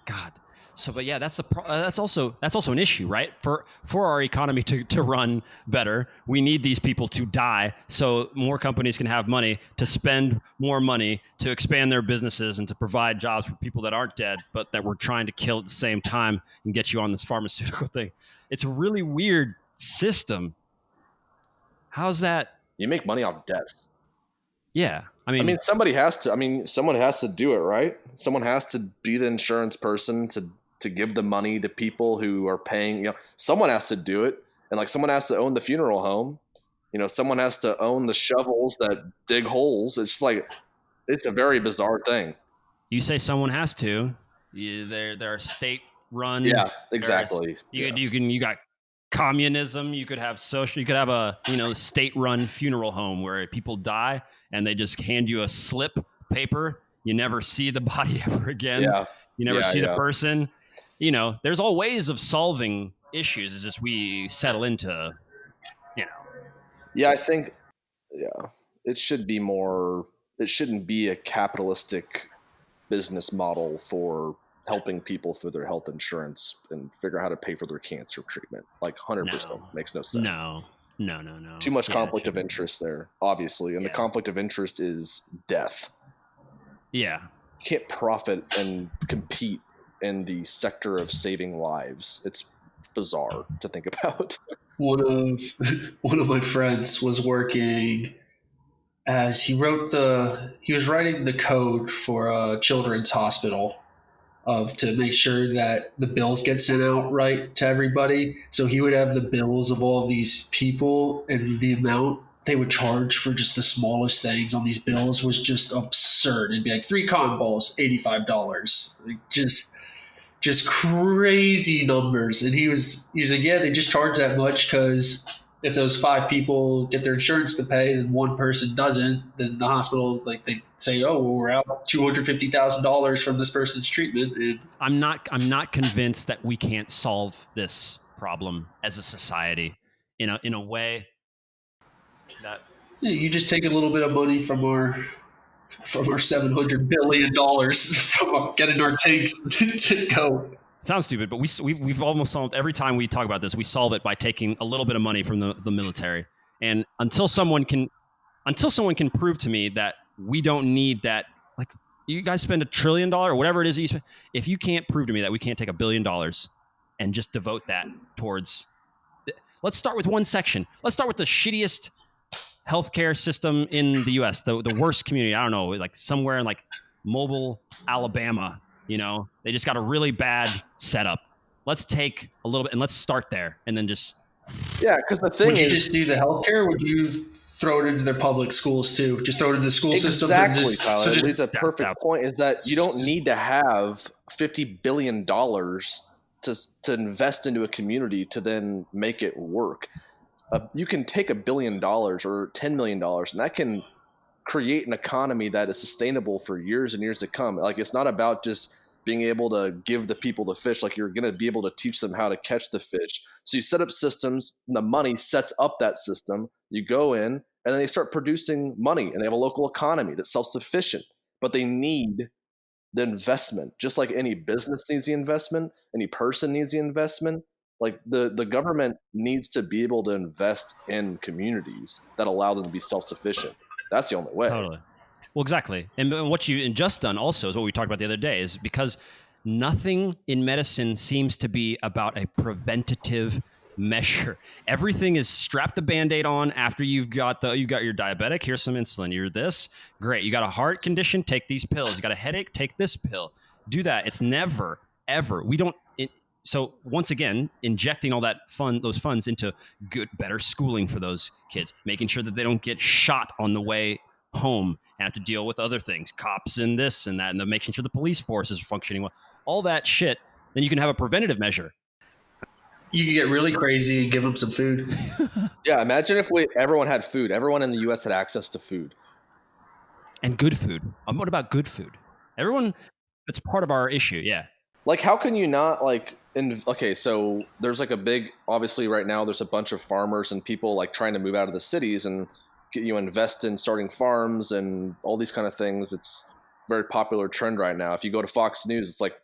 God. So, but yeah, that's also an issue, right? For our economy to run better, we need these people to die so more companies can have money to spend more money to expand their businesses and to provide jobs for people that aren't dead, but that we're trying to kill at the same time and get you on this pharmaceutical thing. It's a really weird system. How's that? You make money off deaths. Yeah. Someone has to do it, right? Someone has to be the insurance person to give the money to people who are paying. Someone has to do it, and someone has to own the funeral home. Someone has to own the shovels that dig holes. It's just it's a very bizarre thing. You say someone has to. They're state run. Yeah, exactly. You got communism. You could have social. You could have a state run funeral home where people die and they just hand you a slip paper. You never see the body ever again. Yeah. You never see the person. There's all ways of solving issues. It's just we settle into, Yeah, I think, it should be more. It shouldn't be a capitalistic business model for helping people through their health insurance and figure out how to pay for their cancer treatment. 100% makes no sense. No. Too much conflict of interest there, obviously, and the conflict of interest is death. Yeah. You can't profit and compete in the sector of saving lives. It's bizarre to think about. One of one of my friends was working as he was writing the code for a children's hospital to make sure that the bills get sent out right to everybody. So he would have the bills of all of these people, and the amount they would charge for just the smallest things on these bills was just absurd. It'd be like 3 cotton balls, $85. Like just crazy numbers. And he was like, yeah, they just charge that much because if those 5 people get their insurance to pay, then one person doesn't, then the hospital, like, they say, oh, well, we're out $250,000 from this person's treatment. And I'm not convinced that we can't solve this problem as a society in a way that you just take a little bit of money from our $700 billion from getting our tanks to go. sounds stupid, but we've almost solved every time we talk about this. We solve it by taking a little bit of money from the military, and until someone can prove to me that we don't need that, like you guys spend $1 trillion or whatever it is that you spend, if you can't prove to me that we can't take $1 billion and just devote that towards, let's start with one section. Let's start with the shittiest healthcare system in the U.S., the worst community. I don't know, like somewhere in like Mobile, Alabama. You know, they just got a really bad setup. Let's take a little bit and let's start there, and then just Yeah, because the thing Would you is, just do the healthcare? Or would you throw it into their public schools too? Just throw it into the school system? exactly, Just, Tyler. so It just, leads a perfect point is that you don't need to have $50 billion to invest into a community to then make it work. You can take $1 billion or $10 million, and that can create an economy that is sustainable for years and years to come. Like, it's not about just being able to give the people the fish. Like, you're going to be able to teach them how to catch the fish. So you set up systems, and the money sets up that system. You go in, and then they start producing money, and they have a local economy that's self-sufficient. But they need the investment, just like any business needs the investment, any person needs the investment. Like, the government needs to be able to invest in communities that allow them to be self-sufficient. That's the only way. totally. Well, exactly. And what you just done also is what we talked about the other day, is because nothing in medicine seems to be about a preventative measure. Everything is strap the Band-Aid on after you've got your diabetic, here's some insulin. You're this, great. You got a heart condition, take these pills. You got a headache, take this pill. Do that. It's never, ever. So once again, injecting all those funds into better schooling for those kids, making sure that they don't get shot on the way home and have to deal with other things, cops and this and that, and then making sure the police force is functioning well, all that shit. Then you can have a preventative measure. you could get really crazy and give them some food. Yeah, imagine if everyone had food. Everyone in the U.S. had access to food. And good food. What about good food? Everyone, that's part of our issue. Yeah. Like, how can you not, like, okay, so there's like obviously right now there's a bunch of farmers and people like trying to move out of the cities and invest in starting farms and all these kind of things. It's a very popular trend right now. If you go to Fox News, it's like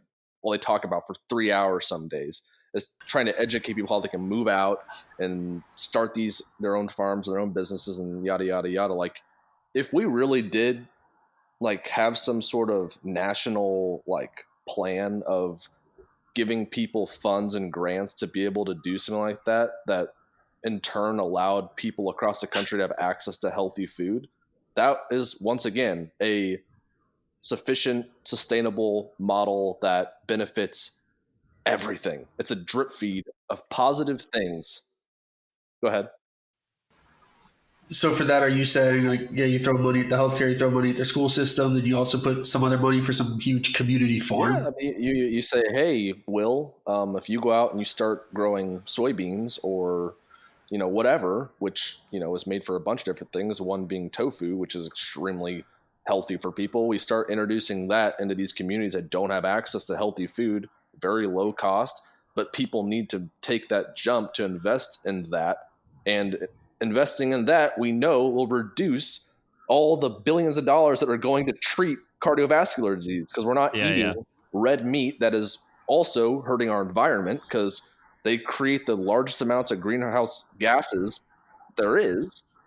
all they talk about for 3 hours some days is trying to educate people how they can move out and start their own farms, their own businesses, and yada, yada, yada. Like, if we really did like have some sort of national like plan of giving people funds and grants to be able to do something like that in turn allowed people across the country to have access to healthy food, that is once again a sufficient sustainable model that benefits everything. It's a drip feed of positive things. Go ahead. So for that, are you saying, like, yeah, you throw money at the healthcare, you throw money at the school system, then you also put some other money for some huge community farm? Yeah, I mean, you say, hey, Will, if you go out and you start growing soybeans or whatever, which is made for a bunch of different things, one being tofu, which is extremely healthy for people. We start introducing that into these communities that don't have access to healthy food, very low cost, but people need to take that jump to invest in that. And investing in that, we know, will reduce all the billions of dollars that are going to treat cardiovascular disease, because we're not eating red meat that is also hurting our environment, because they create the largest amounts of greenhouse gases there is.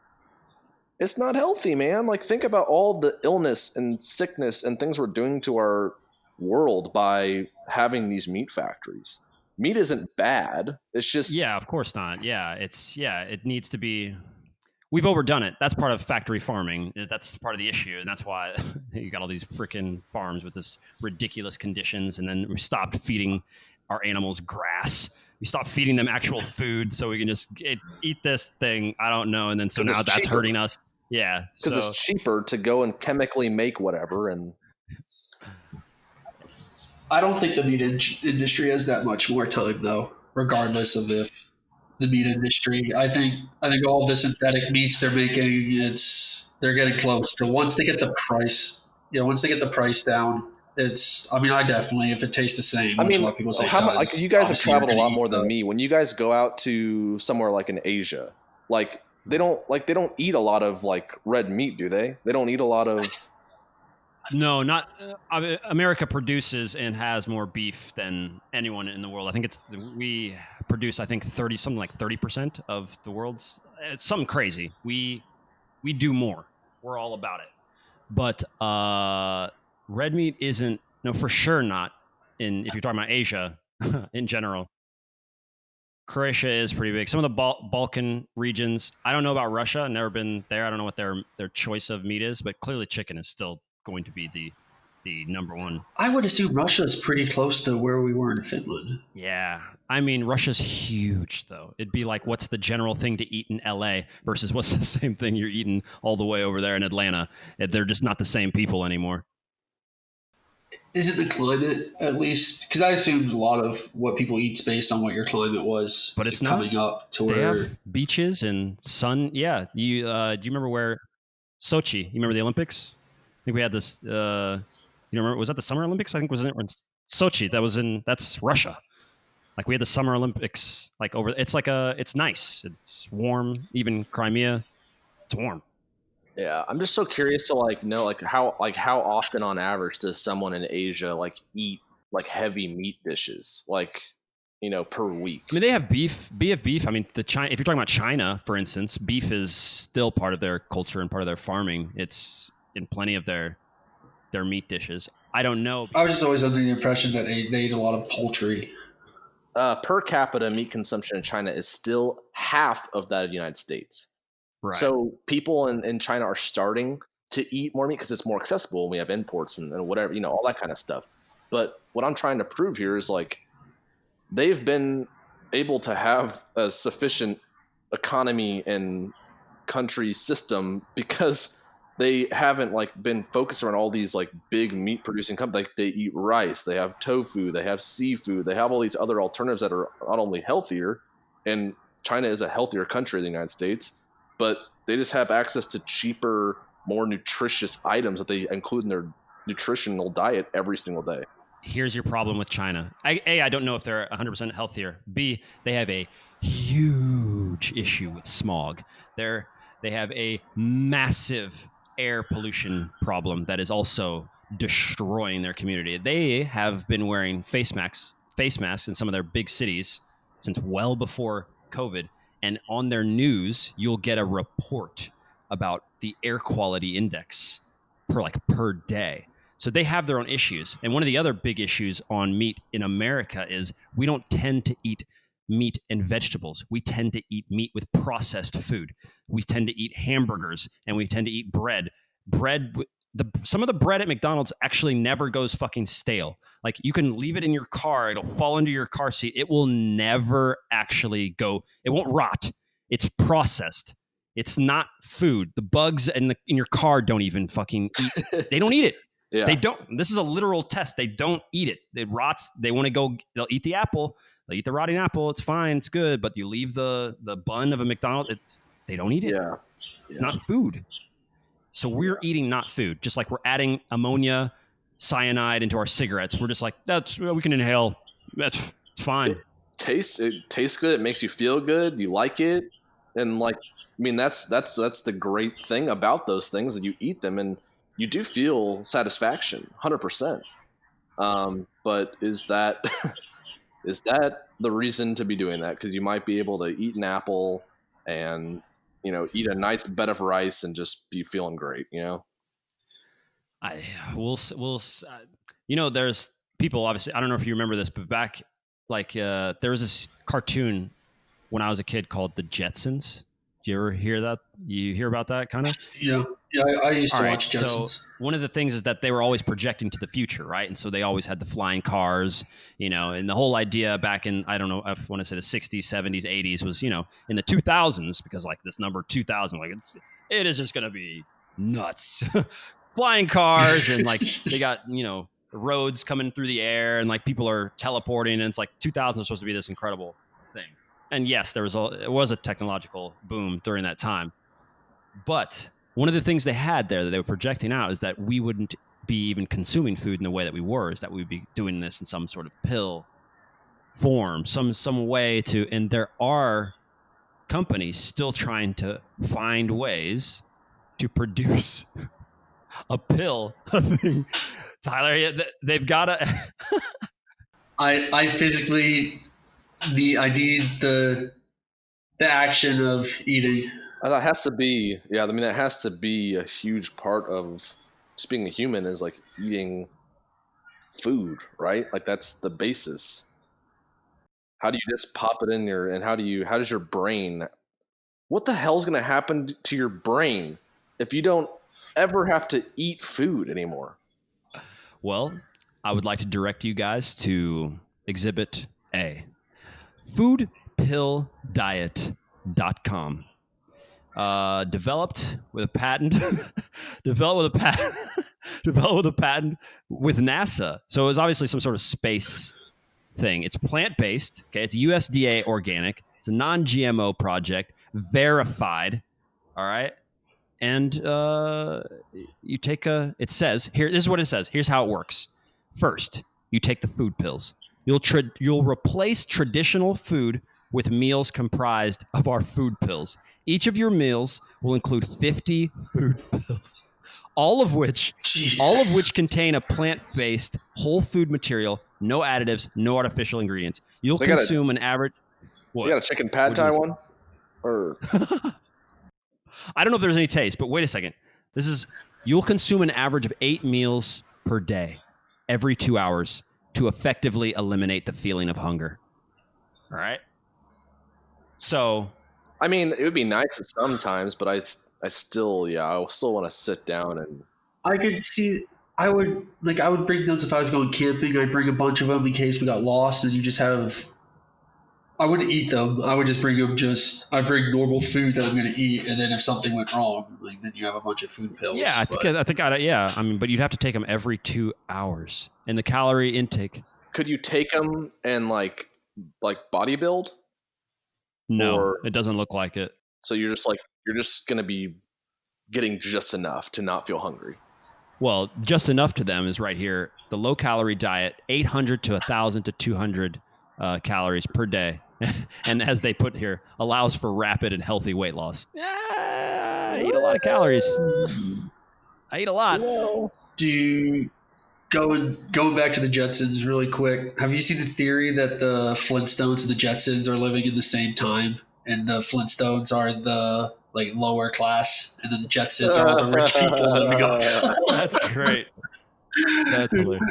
It's not healthy, man. Like, think about all the illness and sickness and things we're doing to our world by having these meat factories. Meat isn't bad. It's just Yeah, of course not. Yeah, it needs to be. We've overdone it. That's part of factory farming. That's part of the issue, and that's why you got all these freaking farms with this ridiculous conditions. And then we stopped feeding our animals grass. We stopped feeding them actual food, so we can just eat this thing. I don't know, and then so 'Cause now it's that's cheaper. hurting us. Yeah, because so it's cheaper to go and chemically make whatever. And I don't think the meat industry has that much more time, though. Regardless of if the meat industry, I think all the synthetic meats they're making, they're getting close to once they get the price. Once they get the price down, it's. I mean, I definitely, if it tastes the same, I which mean, a lot of people say it how much? Like, does. you guys have obviously you're traveled a gonna lot eat more than the- me. When you guys go out to somewhere like in Asia, like they don't eat a lot of like red meat, do they? They don't eat a lot of. no, not America produces and has more beef than anyone in the world. I think we produce. I think something like 30% of the world's. It's something crazy. We do more. We're all about it. But red meat isn't. No, for sure not. If you're talking about Asia in general, Croatia is pretty big. Some of the Balkan regions. I don't know about Russia. Never been there. I don't know what their choice of meat is, but clearly chicken is still going to be the number one. I would assume Russia is pretty close to where we were in Finland. Yeah. I mean, Russia's huge, though. It'd be like, what's the general thing to eat in LA versus what's the same thing you're eating all the way over there in Atlanta? They're just not the same people anymore. Is it the climate, at least? Because I assumed a lot of what people eat is based on what your climate was. But it's coming up to They where have beaches and sun. Yeah. Do you remember where Sochi? You remember the Olympics? I think we had this. You remember? Was that the Summer Olympics? I think was in Sochi. That's Russia. Like we had the Summer Olympics. Like over. It's nice. It's warm. Even Crimea. It's warm. Yeah, I'm just so curious to know how often on average does someone in Asia eat heavy meat dishes per week. I mean, they have beef. Beef. I mean, if you're talking about China, for instance, beef is still part of their culture and part of their farming. It's in plenty of their meat dishes. I don't know. I was just always under the impression that they ate a lot of poultry. Per capita meat consumption in China is still half of that of the United States. Right. So people in China are starting to eat more meat because it's more accessible. We have imports and whatever, all that kind of stuff. But what I'm trying to prove here is they've been able to have a sufficient economy and country system because they haven't been focused on all these big meat producing companies. They eat rice, they have tofu, they have seafood, they have all these other alternatives that are not only healthier, and China is a healthier country than the United States, but they just have access to cheaper, more nutritious items that they include in their nutritional diet every single day. Here's your problem with China. I don't know if they're 100% healthier. B, they have a huge issue with smog. They have a massive air pollution problem that is also destroying their community. They have been wearing face masks in some of their big cities since well before COVID. And on their news, you'll get a report about the air quality index per day. So they have their own issues. And one of the other big issues on meat in America is we don't tend to eat meat and vegetables. We tend to eat meat with processed food. We tend to eat hamburgers and we tend to eat bread. Some of the bread at McDonald's actually never goes fucking stale. Like you can leave it in your car, it'll fall into your car seat. It will never actually go. It won't rot. It's processed. It's not food. The bugs in your car don't even fucking eat. They don't eat it. Yeah. They don't. This is a literal test. They don't eat it. It rots. They want to go. They'll eat the apple. They'll eat the rotting apple. It's fine. It's good. But you leave the bun of a McDonald's. They don't eat it. Yeah. It's not food. So we're eating not food. Just like we're adding ammonia, cyanide into our cigarettes. We're just like we can inhale. That's fine. It tastes good. It makes you feel good. You like it, and that's the great thing about those things, that you eat them and you do feel satisfaction, 100%. But is that is that the reason to be doing that? Because you might be able to eat an apple and eat a nice bed of rice and just be feeling great. There's people, obviously, I don't know if you remember this, but back there was this cartoon when I was a kid called The Jetsons. Do you ever hear that? You hear about that kind of? Yeah. I used to watch Jetsons. So one of the things is that they were always projecting to the future, right? And so they always had the flying cars, and the whole idea back in, I don't know, I want to say the 60s, 70s, 80s was, in the 2000s, because like this number 2000, like it is just going to be nuts. Flying cars and like they got, roads coming through the air and like people are teleporting and it's like 2000 is supposed to be this incredible thing. And yes, it was a technological boom during that time. But one of the things they had there that they were projecting out is that we wouldn't be even consuming food in the way that we were, is that we'd be doing this in some sort of pill form, some way to, and there are companies still trying to find ways to produce a pill. Tyler, they've got to. I physically I need the action of eating. That has to be, that has to be a huge part of just being a human, is like eating food, right? Like that's the basis. How do you just pop it in and how does your brain, what the hell's going to happen to your brain if you don't ever have to eat food anymore? Well, I would like to direct you guys to Exhibit A, foodpilldiet.com. Developed with a patent with NASA. So it was obviously some sort of space thing. It's plant-based. Okay, it's USDA organic. It's a non-GMO project, verified. All right, and you take it says here. This is what it says. Here's how it works. First, you take the food pills. You'll replace traditional food with meals comprised of our food pills. Each of your meals will include 50 food pills, all of which contain a plant-based whole food material, no additives, no artificial ingredients. You'll consume an average. What? You got a chicken pad thai one? Or I don't know if there's any taste, but wait a second. You'll consume an average of 8 meals per day, every 2 hours, to effectively eliminate the feeling of hunger. All right. So, I mean, it would be nice sometimes, but I still want to sit down and. I could see. I would bring those if I was going camping. I'd bring a bunch of them in case we got lost, and you just have. I wouldn't eat them. I would just bring them. I bring normal food that I'm going to eat, and then if something went wrong, then you have a bunch of food pills. Yeah, I mean, but you'd have to take them every 2 hours, and the calorie intake. Could you take them and like bodybuild? No, it doesn't look like it. So you're just going to be getting just enough to not feel hungry. Well, just enough to them is right here. The low calorie diet, 800 to 1,000 to 200 calories per day. And as they put here, allows for rapid and healthy weight loss. I eat a lot of calories. I eat a lot. Going back to the Jetsons really quick, have you seen the theory that the Flintstones and the Jetsons are living in the same time, and the Flintstones are the lower class, and then the Jetsons are all the rich people living up top? That's great.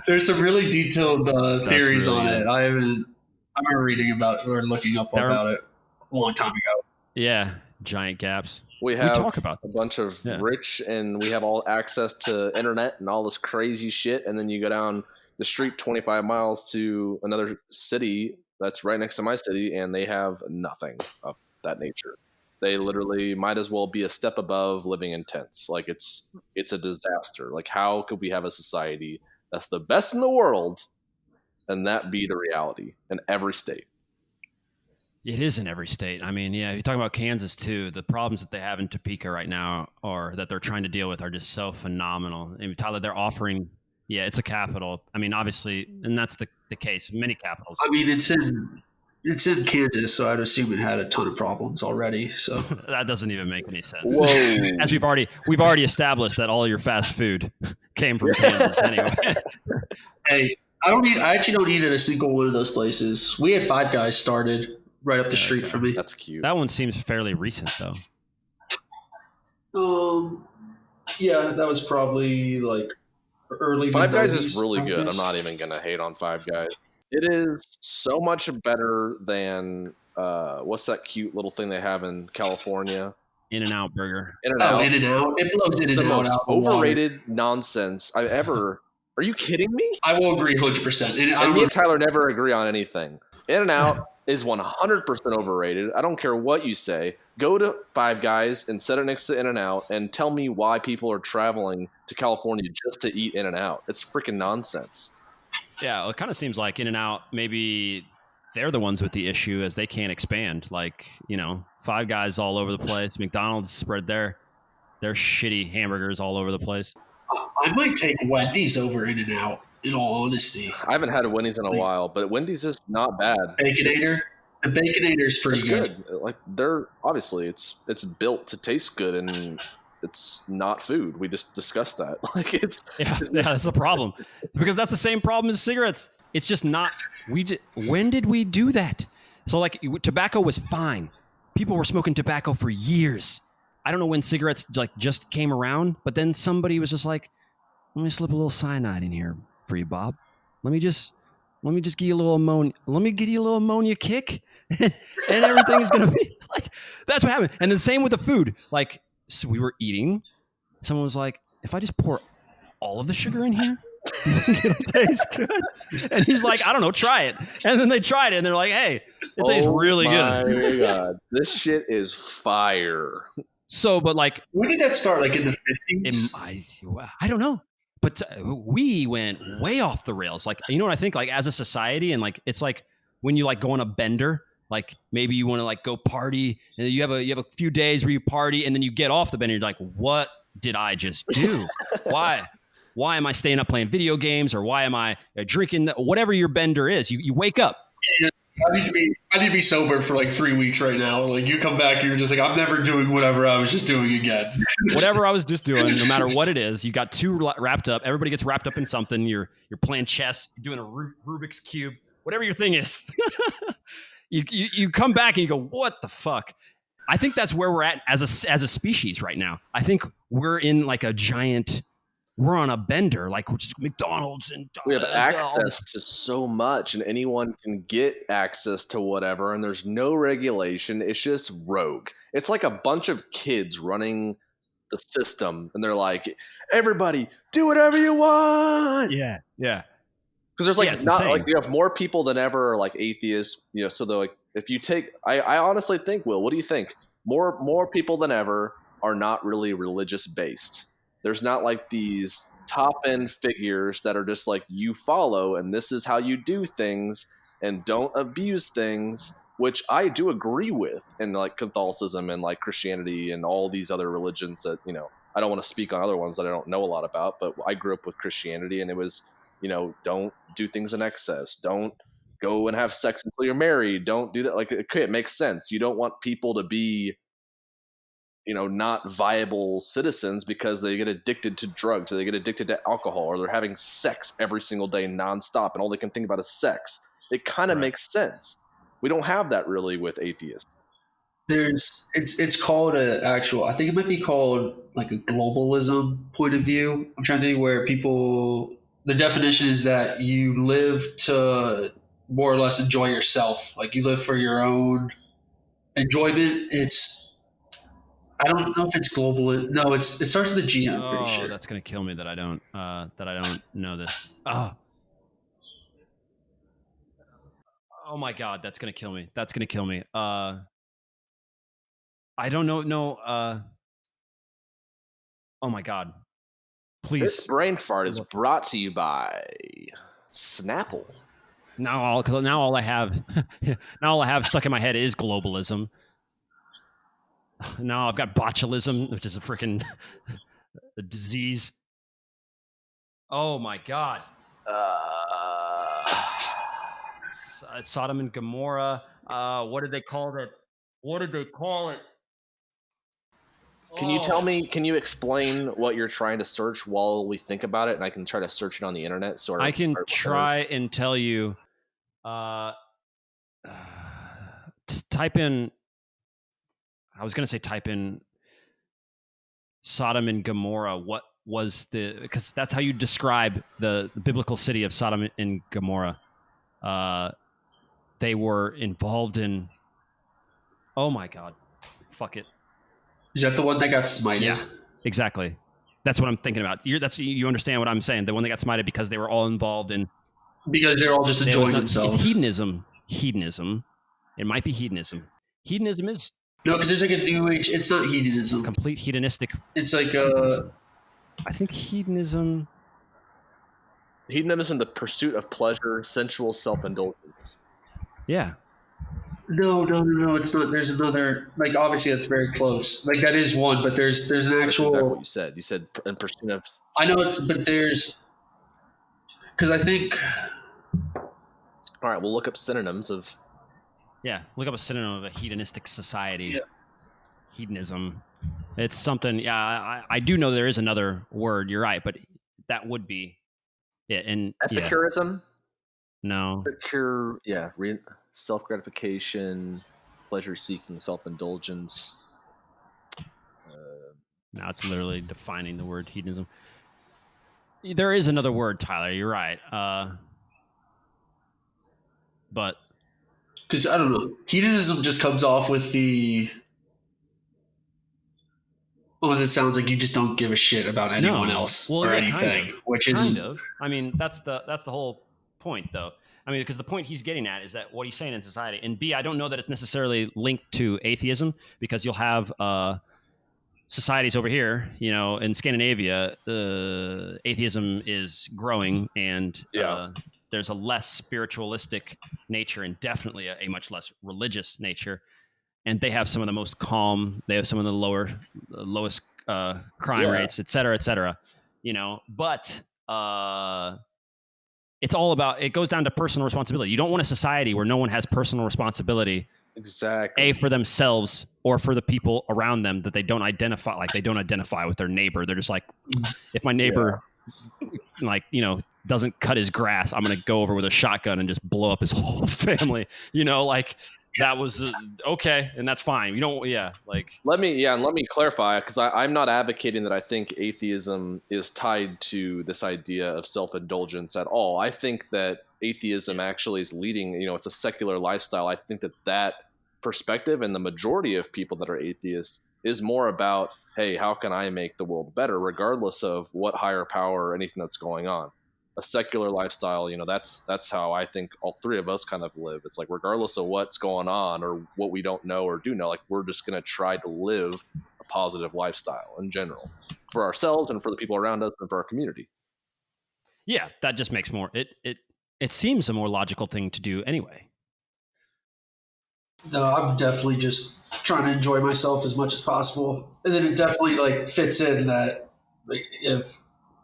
There's some really detailed theories on it. I remember reading about it or looking up about it a long time ago. Yeah, giant gaps. We talk about a bunch of rich, and we have all access to internet and all this crazy shit. And then you go down the street 25 miles to another city that's right next to my city, and they have nothing of that nature. They literally might as well be a step above living in tents. Like it's a disaster. Like how could we have a society that's the best in the world and that be the reality in every state? It is in every state. I mean, yeah, you're talking about Kansas too. The problems that they have in Topeka right now, or that they're trying to deal with, are just so phenomenal. I mean, Tyler, they're offering, it's a capital. I mean, obviously, and that's the case. Many capitals. I mean, it's in Kansas, so I'd assume it had a ton of problems already. So that doesn't even make any sense. Whoa! As we've already established that all your fast food came from Kansas anyway. Hey, I actually don't eat at a single one of those places. We had Five Guys started right up the street from me. That's cute. That one seems fairly recent, though. Yeah, that was probably like early Five mid Guys is '90s. really I would good. I'm guess. not even gonna hate on Five Guys. It is so much better than what's that cute little thing they have in California? In-N-Out burger. In and Oh, Out. In and Out. It blows In The and Out most out of the water. overrated nonsense I've ever. Are you kidding me? I will agree 100%. And me and Tyler never agree on anything. In and Out is 100% overrated. I don't care what you say. Go to Five Guys and set it next to In and Out and tell me why people are traveling to California just to eat In and Out. It's freaking nonsense. Yeah, well, it kind of seems like In-N-Out, maybe they're the ones with the issue as they can't expand. Like, Five Guys all over the place. McDonald's spread their shitty hamburgers all over the place. I might take Wendy's over In and Out. In all honesty, I haven't had a Wendy's in a while, but Wendy's is not bad. Baconator. The Baconator is pretty It's good. Like they're obviously it's built to taste good and it's not food. We just discussed that. Like Yeah, that's the problem. Because that's the same problem as cigarettes. It's just not. When did we do that? So like tobacco was fine. People were smoking tobacco for years. I don't know when cigarettes like just came around, but then somebody was just like, "Let me slip a little cyanide in here for you, Bob. Let me just give you a little ammonia. Let me give you a little ammonia kick, and everything is gonna be like." That's what happened. And the same with the food. Like, so we were eating. Someone was like, "If I just pour all of the sugar in here, you think it'll taste good?" And he's like, "I don't know, try it." And then they tried it, and they're like, "Hey, it tastes really good." Oh my god, this shit is fire. So, but like, When did that start? Like in the 50s? I don't know, but we went way off the rails. Like, you know what I think? Like, as a society, and like, it's like when you like go on a bender. Like maybe you want to like go party, and you have a few days where you party, and then you get off the bender. And you're like, what did I just do? Why am I staying up playing video games, or why am I drinking? Whatever your bender is, you wake up. I need to be sober for like 3 weeks right now. Like you come back, and you're just like, I'm never doing whatever I was just doing again. Whatever I was just doing, no matter what it is, you got too wrapped up. Everybody gets wrapped up in something. You're playing chess, you're doing a Rubik's cube, whatever your thing is. you come back and you go, what the fuck? I think that's where we're at as a species right now. I think we're in like a giant. We're on a bender, like which is McDonald's, and We have access to so much, and anyone can get access to whatever, and there's no regulation. It's just rogue. It's like a bunch of kids running the system, and they're like, "Everybody, do whatever you want." Yeah. Because there's like it's not insane. like you have more people than ever like atheists. So they're like, if you take, I honestly think, Will, what do you think? More people than ever are not really religious based. There's not like these top end figures that are just like you follow and this is how you do things and don't abuse things, which I do agree with in like Catholicism and like Christianity and all these other religions that I don't want to speak on other ones that I don't know a lot about, but I grew up with Christianity and it was don't do things in excess, don't go and have sex until you're married, don't do that. Like it makes sense. You don't want people to be not viable citizens because they get addicted to drugs or they get addicted to alcohol or they're having sex every single day nonstop and all they can think about is sex. It kind of makes sense. We don't have that really with atheists. It's called I think it might be called like a globalism point of view. I'm trying to think where the definition is that you live to more or less enjoy yourself. Like you live for your own enjoyment. I don't know if it's global. No, it starts with a G. I'm pretty sure. That's gonna kill me that I don't know this. Oh my god, that's gonna kill me. That's gonna kill me. I don't know. No. Oh my god. Please. This brain fart is brought to you by Snapple. Now all I have stuck in my head is globalism. Now I've got botulism, which is a freaking a disease. Oh my god. Sodom and Gomorrah. What did they call it? Can you tell me? Can you explain what you're trying to search while we think about it, and I can try to search it on the internet? So I can try and tell you. Type in. I was going to say type in Sodom and Gomorrah, what was because that's how you describe the biblical city of Sodom and Gomorrah. They were involved in, oh my God, fuck it. Is that the one that got smited? Yeah, exactly. That's what I'm thinking about. You understand what I'm saying? The one that got smited because they were all involved in. Because they're all just enjoying themselves. It's hedonism. Hedonism. It might be hedonism. Hedonism is no, because there's like a new age. It's not hedonism. Complete hedonistic. It's like I think hedonism. Hedonism, the pursuit of pleasure, sensual self-indulgence. Yeah. No. It's not. There's another. Like obviously, that's very close. Like that is one, but there's an actual. That's exactly what you said. You said in pursuit of. I know it's, but there's. Because I think. All right, we'll look up synonyms of. Yeah, look up a synonym of a hedonistic society. Yeah. Hedonism. It's something. Yeah, I do know there is another word. You're right, but that would be it. And Epicurism. No. Self-gratification, pleasure-seeking, self-indulgence. Now it's literally defining the word hedonism. There is another word, Tyler. You're right. But because I don't know, hedonism just comes off with the. Almost it sounds like you just don't give a shit about anyone else or anything, kind of, which is kind of. I mean, that's the whole point, though. I mean, because the point he's getting at is that what he's saying in society, and B, I don't know that it's necessarily linked to atheism, because you'll have societies over here, in Scandinavia, atheism is growing, and there's a less spiritualistic nature and definitely a much less religious nature. And they have some of the most calm, they have some of the lowest crime rates, et cetera, but it's all about, it goes down to personal responsibility. You don't want a society where no one has personal responsibility. Exactly. For themselves or for the people around them that they don't identify, like they don't identify with their neighbor. They're just like, if my neighbor, doesn't cut his grass, I'm going to go over with a shotgun and just blow up his whole family. That was okay, and that's fine. Let me clarify, because I'm not advocating that I think atheism is tied to this idea of self-indulgence at all. I think that atheism actually is leading, it's a secular lifestyle. I think that perspective and the majority of people that are atheists is more about, hey, how can I make the world better, regardless of what higher power or anything that's going on. A secular lifestyle, that's how I think all three of us kind of live. It's like, regardless of what's going on or what we don't know or do know, like, we're just going to try to live a positive lifestyle in general for ourselves and for the people around us and for our community. Yeah, that just makes more, it seems a more logical thing to do anyway. No, I'm definitely just trying to enjoy myself as much as possible. And then it definitely fits in that if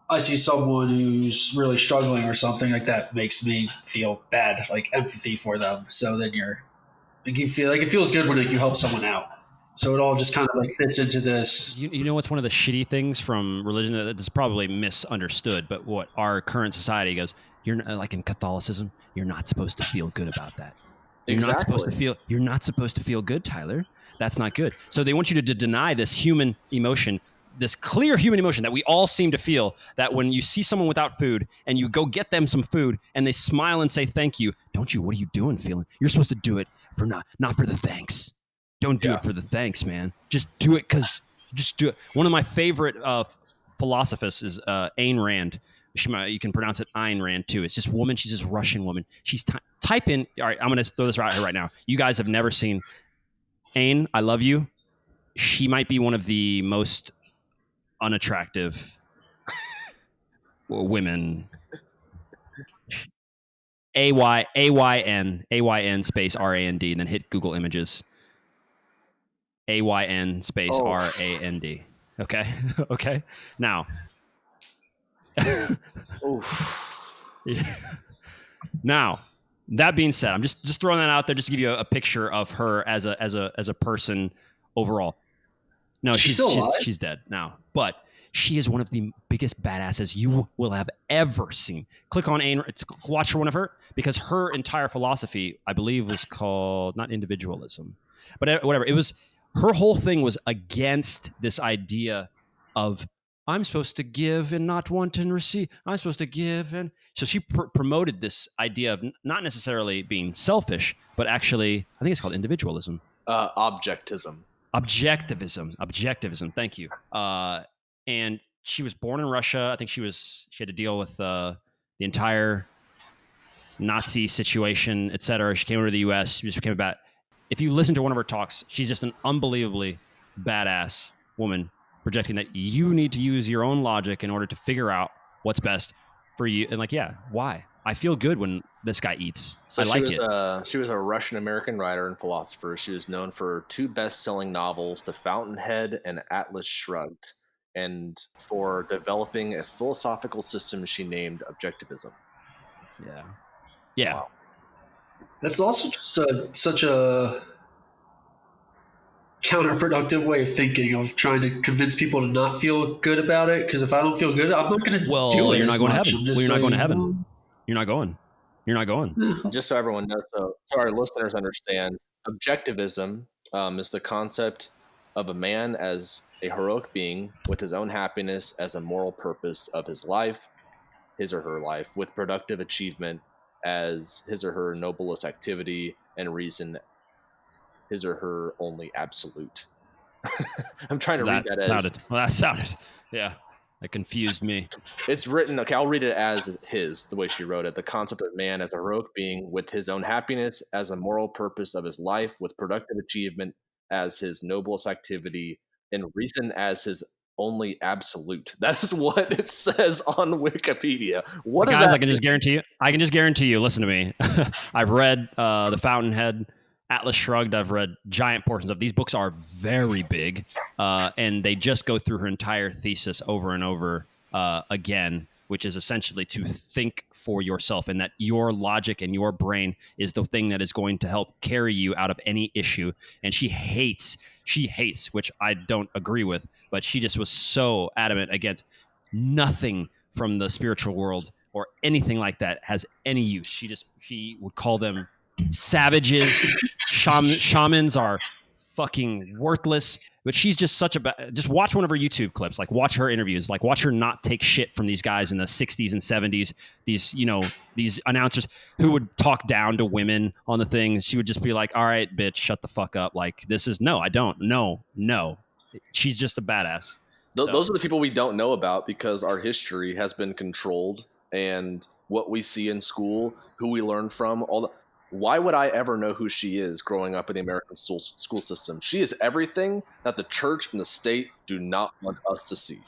I see someone who's really struggling or something, like that makes me feel bad, like empathy for them. So then you feel like it feels good when you help someone out. So it all just kind of fits into this. You know what's one of the shitty things from religion that's probably misunderstood, but what our current society goes, you're like in Catholicism, you're not supposed to feel good about that. You're not supposed to feel good, Tyler. That's not good. So they want you to deny this human emotion, this clear human emotion that we all seem to feel, that when you see someone without food and you go get them some food and they smile and say thank you, don't you? What are you doing feeling? You're supposed to do it for not for the thanks. Don't do it for the thanks, man. Just do it just do it. One of my favorite philosophers is Ayn Rand. You can pronounce it Ayn Rand too. It's this woman. She's this Russian woman. She's type in. All right, I'm going to throw this out here right now. You guys have never seen Ayn. I love you. She might be one of the most unattractive women. AYN space RAND, and then hit Google Images. AYN space RAND. Okay. Okay. Now. Now, that being said, I'm just throwing that out there just to give you a picture of her as a person overall. No, she's dead now, but she is one of the biggest badasses you will have ever seen. Click on Ayn, watch one of her, because her entire philosophy, I believe, was called not individualism, but whatever. It was, her whole thing was against this idea of I'm supposed to give and not want and receive. I'm supposed to give. And so she promoted this idea of not necessarily being selfish, but actually, I think it's called individualism. Objectism. Objectivism. Thank you. And she was born in Russia. I think she had to deal with the entire Nazi situation, etc. She came over to the U.S. She just became about. If you listen to one of her talks, she's just an unbelievably badass woman, projecting that you need to use your own logic in order to figure out what's best for you. And why? I feel good when this guy eats. So I like it. She was a Russian-American writer and philosopher. She was known for 2 best-selling novels, The Fountainhead and Atlas Shrugged, and for developing a philosophical system she named Objectivism. Yeah. Wow. That's also just such a counterproductive way of thinking, of trying to convince people to not feel good about it. Because if I don't feel good, I'm not going to do it. You're not going to heaven. You're not going to heaven. You're not going. You're not going. Just so everyone knows, so our listeners understand, Objectivism is the concept of a man as a heroic being with his own happiness as a moral purpose of his life, his or her life, with productive achievement as his or her noblest activity, and reason his or her only absolute. I'm trying to read that that sounded. Yeah. That confused me. It's written, okay, I'll read it as the way she wrote it. The concept of man as a heroic being with his own happiness as a moral purpose of his life, with productive achievement as his noblest activity, and reason as his only absolute. That is what it says on Wikipedia. What is that? I can just guarantee you, listen to me. I've read The Fountainhead, Atlas Shrugged. I've read giant portions of these books. Are very big, and they just go through her entire thesis over and over again, which is essentially to think for yourself, and that your logic and your brain is the thing that is going to help carry you out of any issue. And she hates, which I don't agree with, but she just was so adamant against nothing from the spiritual world or anything like that has any use. She would call them savages. Shamans are fucking worthless. But she's just such a just watch one of her YouTube clips, watch her interviews, watch her not take shit from these guys in the 60s and 70s, these announcers who would talk down to women on the things. She would just be like, all right, bitch, shut the fuck up. This is, no, I don't. No. She's just a badass. Those are the people we don't know about because our history has been controlled, and what we see in school, who we learn from, why would I ever know who she is growing up in the American school system? She is everything that the church and the state do not want us to see.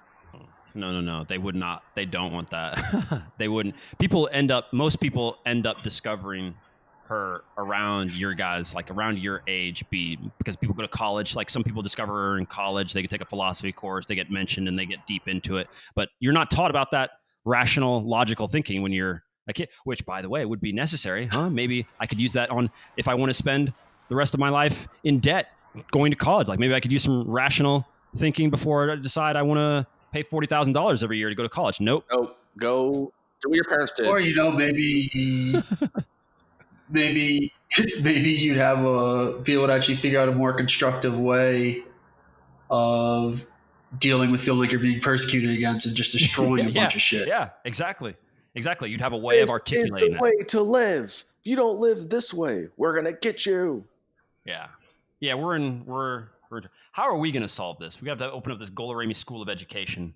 No. They would not. They don't want that. They wouldn't. Most people end up discovering her around your guys, around your age, because people go to college. Some people discover her in college. They could take a philosophy course. They get mentioned and they get deep into it. But you're not taught about that rational, logical thinking when you're a kid, which, by the way, would be necessary, huh? Maybe I could use that on if I want to spend the rest of my life in debt going to college. Maybe I could use some rational thinking before I decide I want to pay $40,000 every year to go to college. Nope. Go do what your parents did. Or maybe you'd be able to actually figure out a more constructive way of dealing with feeling like you're being persecuted against and just destroying a bunch of shit. Yeah, exactly. You'd have a way of articulating that. It's the way to live. If you don't live this way, we're gonna get you. Yeah. We're. How are we gonna solve this? We have to open up this Golarami School of Education.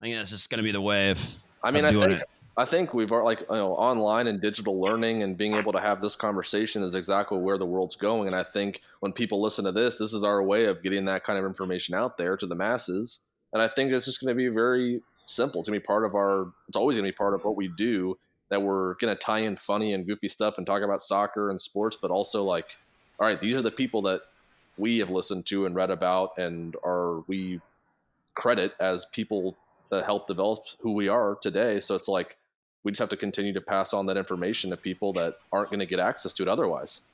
I think that's just gonna be the way of. I think we've online and digital learning and being able to have this conversation is exactly where the world's going. And I think when people listen to this is our way of getting that kind of information out there to the masses. And I think it's just going to be very simple. It's always going to be part of what we do, that we're going to tie in funny and goofy stuff and talk about soccer and sports, but also all right, these are the people that we have listened to and read about and we credit as people that help develop who we are today. So it's we just have to continue to pass on that information to people that aren't going to get access to it otherwise.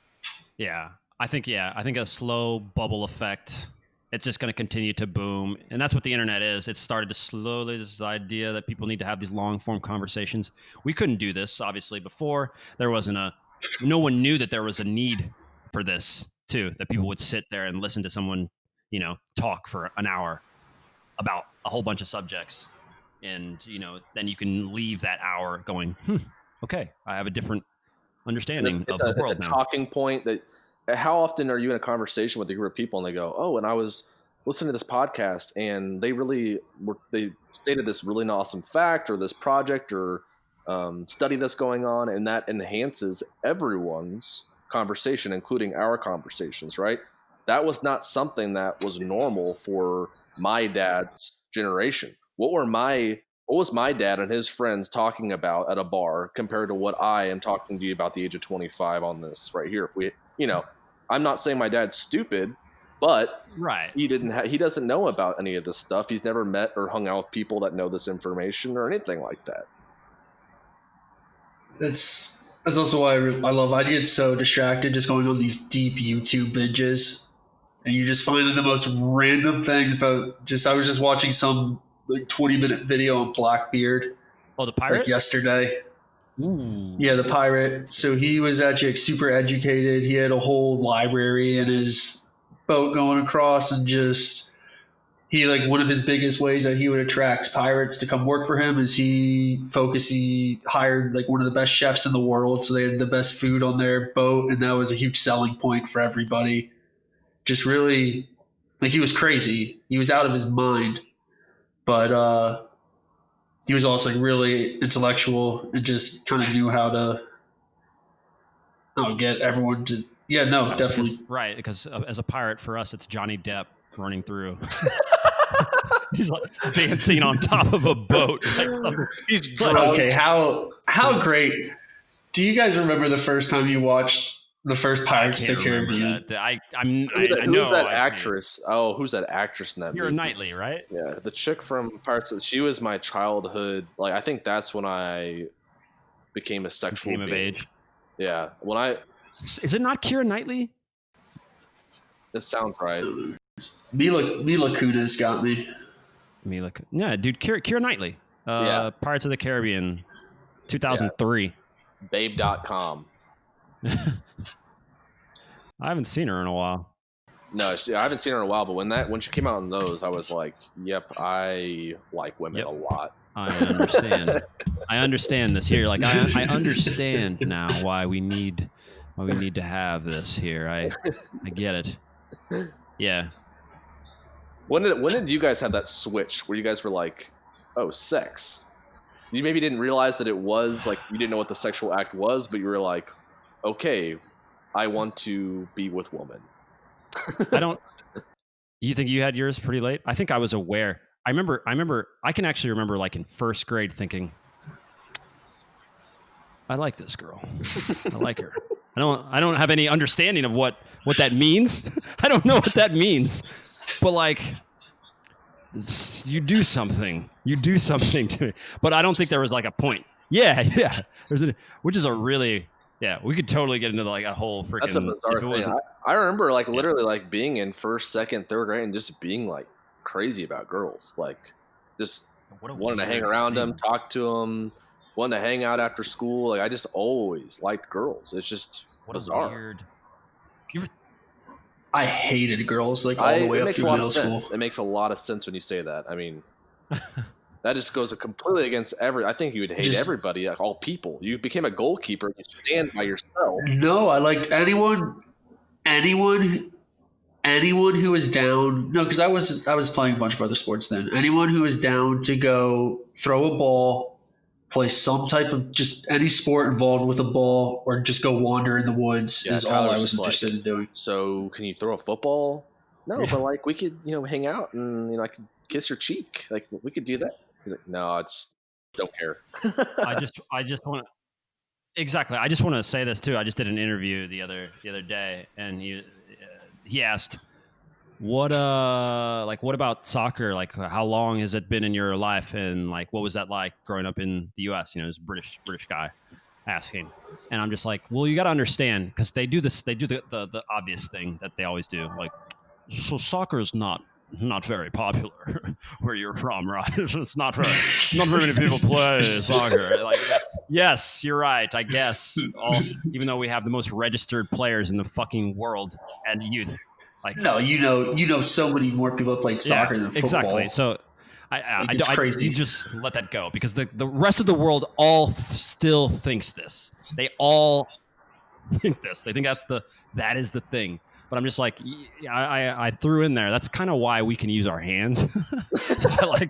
Yeah. I think a slow bubble effect. It's just going to continue to boom. And that's what the internet is. It started to slowly, this idea that people need to have these long form conversations. We couldn't do this, obviously, before. No one knew that there was a need for this too, that people would sit there and listen to someone, talk for an hour about a whole bunch of subjects, and then you can leave that hour going, okay, I have a different understanding of the world it's a now. talking point. That how often are you in a conversation with a group of people and they go, oh, and I was listening to this podcast and they stated this really awesome fact or this project or study that's going on, and that enhances everyone's conversation, including our conversations, right? That was not something that was normal for my dad's generation. What was my dad and his friends talking about at a bar compared to what I am talking to you about the age of 25 on this right here? If we, I'm not saying my dad's stupid, but Right. he doesn't know about any of this stuff. He's never met or hung out with people that know this information or anything like that. That's also why I get so distracted just going on these deep YouTube binges, and you just find the most random things about I was just watching some 20-minute video on Blackbeard. Oh, the pirate? Like yesterday. Ooh. Yeah, the pirate. So he was actually super educated. He had a whole library in his boat going across, and one of his biggest ways that he would attract pirates to come work for him is he hired one of the best chefs in the world, so they had the best food on their boat, and that was a huge selling point for everybody. Just really, he was crazy. He was out of his mind, but he was also really intellectual and just kind of knew how to get everyone to. Yeah, no, definitely. Right, because as a pirate, for us, it's Johnny Depp running through. He's like dancing on top of a boat. He's drunk. Okay, how great. Do you guys remember the first time you watched the first Pirates of the Caribbean? I Who's know that actress? Oh, who's that actress in that Keira movie? Knightley, right? Yeah, the chick from Pirates. She was my childhood. I think that's when I became a sexual being. Of age. Yeah, Is it not Keira Knightley? It sounds right. Mila Kunis got me. Yeah, dude, Keira Knightley. Yeah. Pirates of the Caribbean, 2003. Yeah. Babe.com. I haven't seen her in a while. No, I haven't seen her in a while, but when she came out on those, I was like, yep, I like women a lot. I understand. I understand this here. I understand now why we need to have this here. I get it. Yeah. When did you guys have that switch where you guys were like, oh, sex? You maybe didn't realize that it was you didn't know what the sexual act was, but you were like, okay, I want to be with women. You think you had yours pretty late? I think I was aware. I can actually remember in first grade thinking, I like this girl. I like her. I don't have any understanding of what that means. I don't know what that means. But you do something to me. But I don't think there was a point. Yeah. Which is a really, we could totally get into a whole freaking. That's a bizarre thing. I remember literally being in first, second, third grade and just being crazy about girls. Just wanting to hang around them, talk to them, wanting to hang out after school. I just always liked girls. It's just bizarre. I hated girls all the way up through middle school. It makes a lot of sense when you say that. I mean, that just goes completely against I think you would hate everybody, all people. You became a goalkeeper. You stand by yourself. No, I liked anyone who was down. No, because I was playing a bunch of other sports then. Anyone who was down to go throw a ball, play some type of just any sport involved with a ball, or just go wander in the woods is all I was interested in doing. So can you throw a football? No, but we could hang out and I could kiss your cheek. We could do that. He's like, no, it's don't care. I just want to exactly. I just want to say this too. I just did an interview the other day, and he asked, what about soccer? How long has it been in your life, and what was that like growing up in the U.S.? This British guy asking, and I'm just like, well, you got to understand, because they do the obvious thing that they always do, so soccer is not very popular where you're from, right? It's not very many people play soccer. Yes, you're right. I guess even though we have the most registered players in the fucking world and youth. No, you know so many more people that played soccer than football. Exactly. So It's crazy. You just let that go because the rest of the world all still thinks this. They all think this. They think that is the thing. But I'm just like, I threw in there. That's kind of why we can use our hands. So I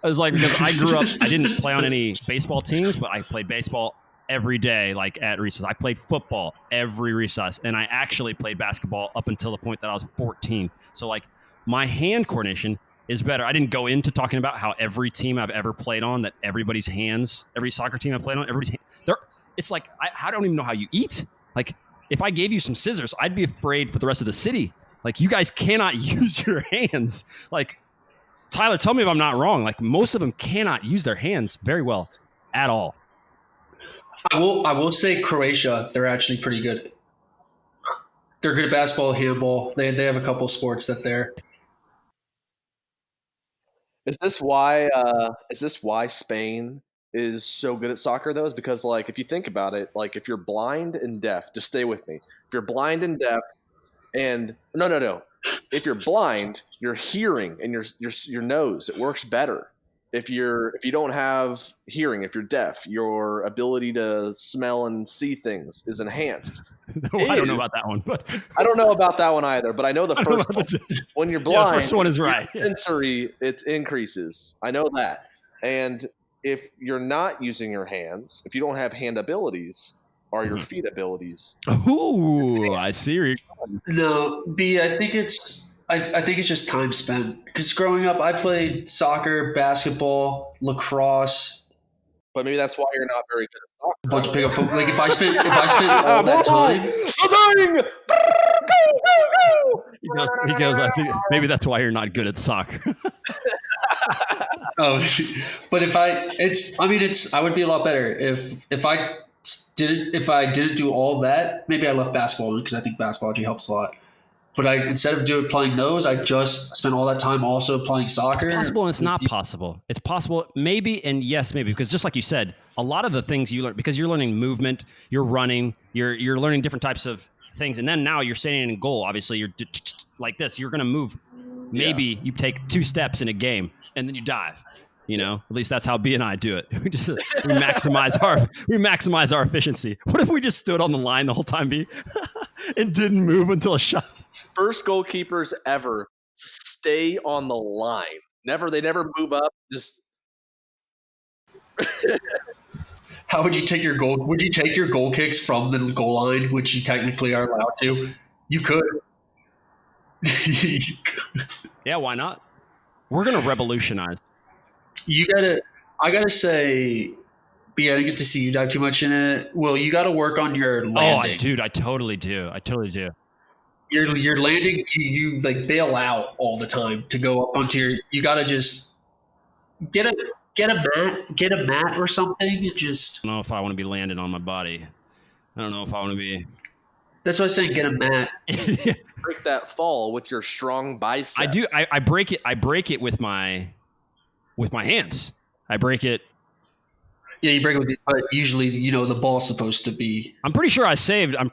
was like, because I grew up, I didn't play on any baseball teams, but I played baseball every day, like at recess. I played football every recess, and I actually played basketball up until the point that I was 14. So like my hand coordination is better. I didn't go into talking about how every team I've ever played on, that everybody's hands, every soccer team I've played on, everybody's hand, it's like, I don't even know how you eat. Like, if I gave you some scissors, I'd be afraid for the rest of the city. Like, you guys cannot use your hands. Like, Tyler, tell me if I'm not wrong. Like, most of them cannot use their hands very well at all. I will say Croatia, they're actually pretty good. They're good at basketball, handball. They have a couple of sports that they're. Is this why Spain is so good at soccer though? Is because like if you think about it, like if you're blind and deaf, just stay with me. If you're blind and deaf, and no, if you're blind, your hearing and your nose, it works better. If you don't have hearing, if you're deaf, your ability to smell and see things is enhanced. I don't know about that one, but I don't know about that one either. But I know the first one. When you're blind, the first one is right. Sensory, it increases. I know that. And if you're not using your hands, if you don't have hand abilities, are your feet abilities? Ooh, I see. No, B. I think it's just time spent. Because growing up, I played soccer, basketball, lacrosse. But maybe that's why you're not very good at soccer. Bunch of pickup football. Like if I spent all that time. He goes. I think maybe that's why you're not good at soccer. Oh, but I would be a lot better if I didn't do all that. Maybe I left basketball because I think basketball actually helps a lot. But instead of playing those, I just spent all that time also playing soccer. It's possible and it's not possible. It's possible, maybe, and yes, maybe, because just like you said, a lot of the things you learn, because you're learning movement, you're running, you're learning different types of things, and then now you're standing in goal. Obviously, you're like this. You're going to move. Maybe you take 2 steps in a game, and then you dive. You know, at least that's how B and I do it. We maximize our efficiency. What if we just stood on the line the whole time, B, and didn't move until a shot? First goalkeepers ever stay on the line. They never move up. Just how would you take your goal? Would you take your goal kicks from the goal line, which you technically are allowed to? You could. Yeah, why not? We're gonna revolutionize. I gotta say, B, I didn't get to see you dive too much in it. Well, you got to work on your landing. Oh, I totally do. Your landing, you like bail out all the time to go up onto your. You got to just get a mat or something, and just. I don't know if I want to be landing on my body. I don't know if I want to be. That's why I say get a mat. Break that fall with your strong bicep. I do. I break it. I break it with my hands. I break it. Yeah, you break it with but usually, the ball's supposed to be. I'm pretty sure I saved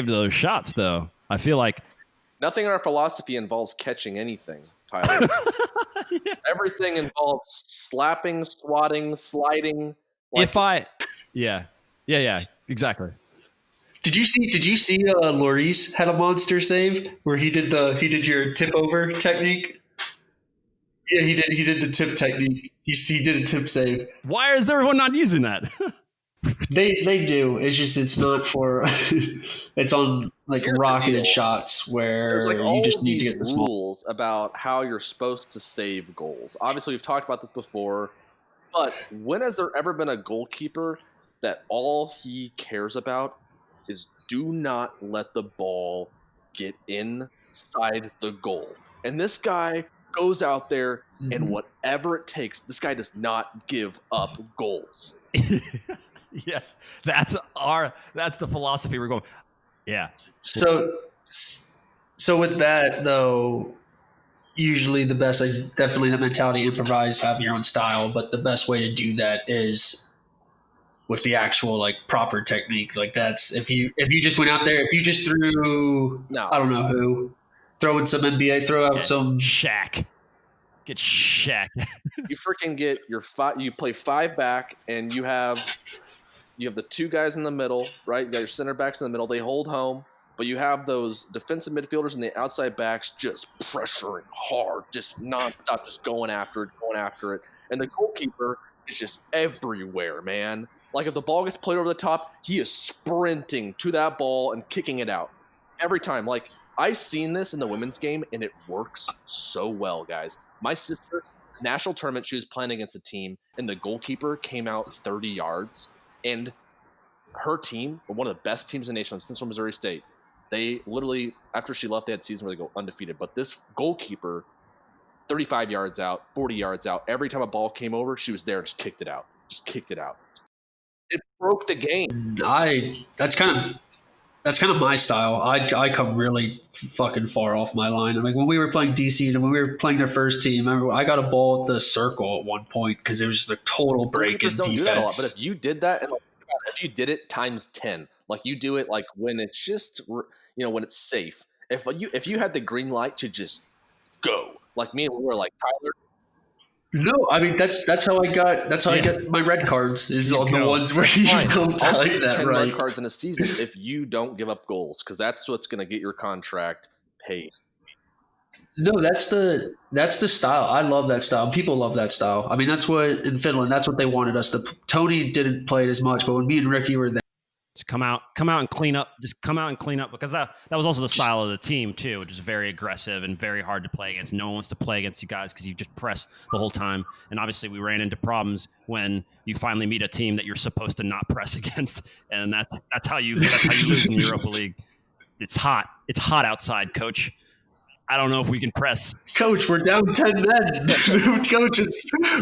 those shots, though. I feel like nothing in our philosophy involves catching anything, Tyler. Yeah. Everything involves slapping, swatting, sliding. Yeah, exactly. Did you see Lloris had a monster save where he did your tip over technique? Yeah, he did the tip technique. He did a tip save. Why is everyone not using that? They do. It's just it's not for. It's on like rocketed shots where you just need to get the rules about how you're supposed to save goals. Obviously, we've talked about this before, but when has there ever been a goalkeeper that all he cares about is do not let the ball get inside the goal? And this guy goes out there and whatever it takes, this guy does not give up goals. Yes, that's the philosophy we're going. Yeah. So with that though, usually the best, definitely the mentality, improvise, have your own style, but the best way to do that is with the actual like proper technique. Like that's if you just went out there, if you just threw, I don't know who, throw in some NBA, throw out some Shaq. Get shacked. You freaking get your five. You play 5 back, and you have the 2 guys in the middle, right? You got your center backs in the middle. They hold home, but you have those defensive midfielders and the outside backs just pressuring hard, just nonstop, just going after it. And the goalkeeper is just everywhere, man. Like if the ball gets played over the top, he is sprinting to that ball and kicking it out every time. Like I've seen this in the women's game, and it works so well, guys. My sister, national tournament, she was playing against a team, and the goalkeeper came out 30 yards, and her team, one of the best teams in the nation, Central Missouri State, they literally, after she left, they had season where they go undefeated. But this goalkeeper, 35 yards out, 40 yards out, every time a ball came over, she was there and just kicked it out. It broke the game. That's kind of my style. I come really fucking far off my line. I mean, when we were playing DC and when we were playing their first team, I got a ball at the circle at one point because it was just a total break in Goalkeepers don't defense. do that a lot, but if you did that, and if you did it times 10, like you do it like when it's just, when it's safe. If you had the green light to just go, like me and we were like Tyler. No, I mean that's how I got I get my red cards is on the ones where you don't I'll type give you that 10 right. red cards in a season if you don't give up goals, because that's what's going to get your contract paid. No, that's the style. I love that style. People love that style. I mean, that's what in Finland. That's what they wanted us to. Tony didn't play it as much, but when me and Ricky were there, Just come out and clean up. Just come out and clean up, because that was also the style of the team too, which is very aggressive and very hard to play against. No one wants to play against you guys because you just press the whole time. And obviously, we ran into problems when you finally meet a team that you're supposed to not press against, and that's how you lose in the Europa League. It's hot. It's hot outside, Coach. I don't know if we can press. Coach, we're down 10 men. Coach,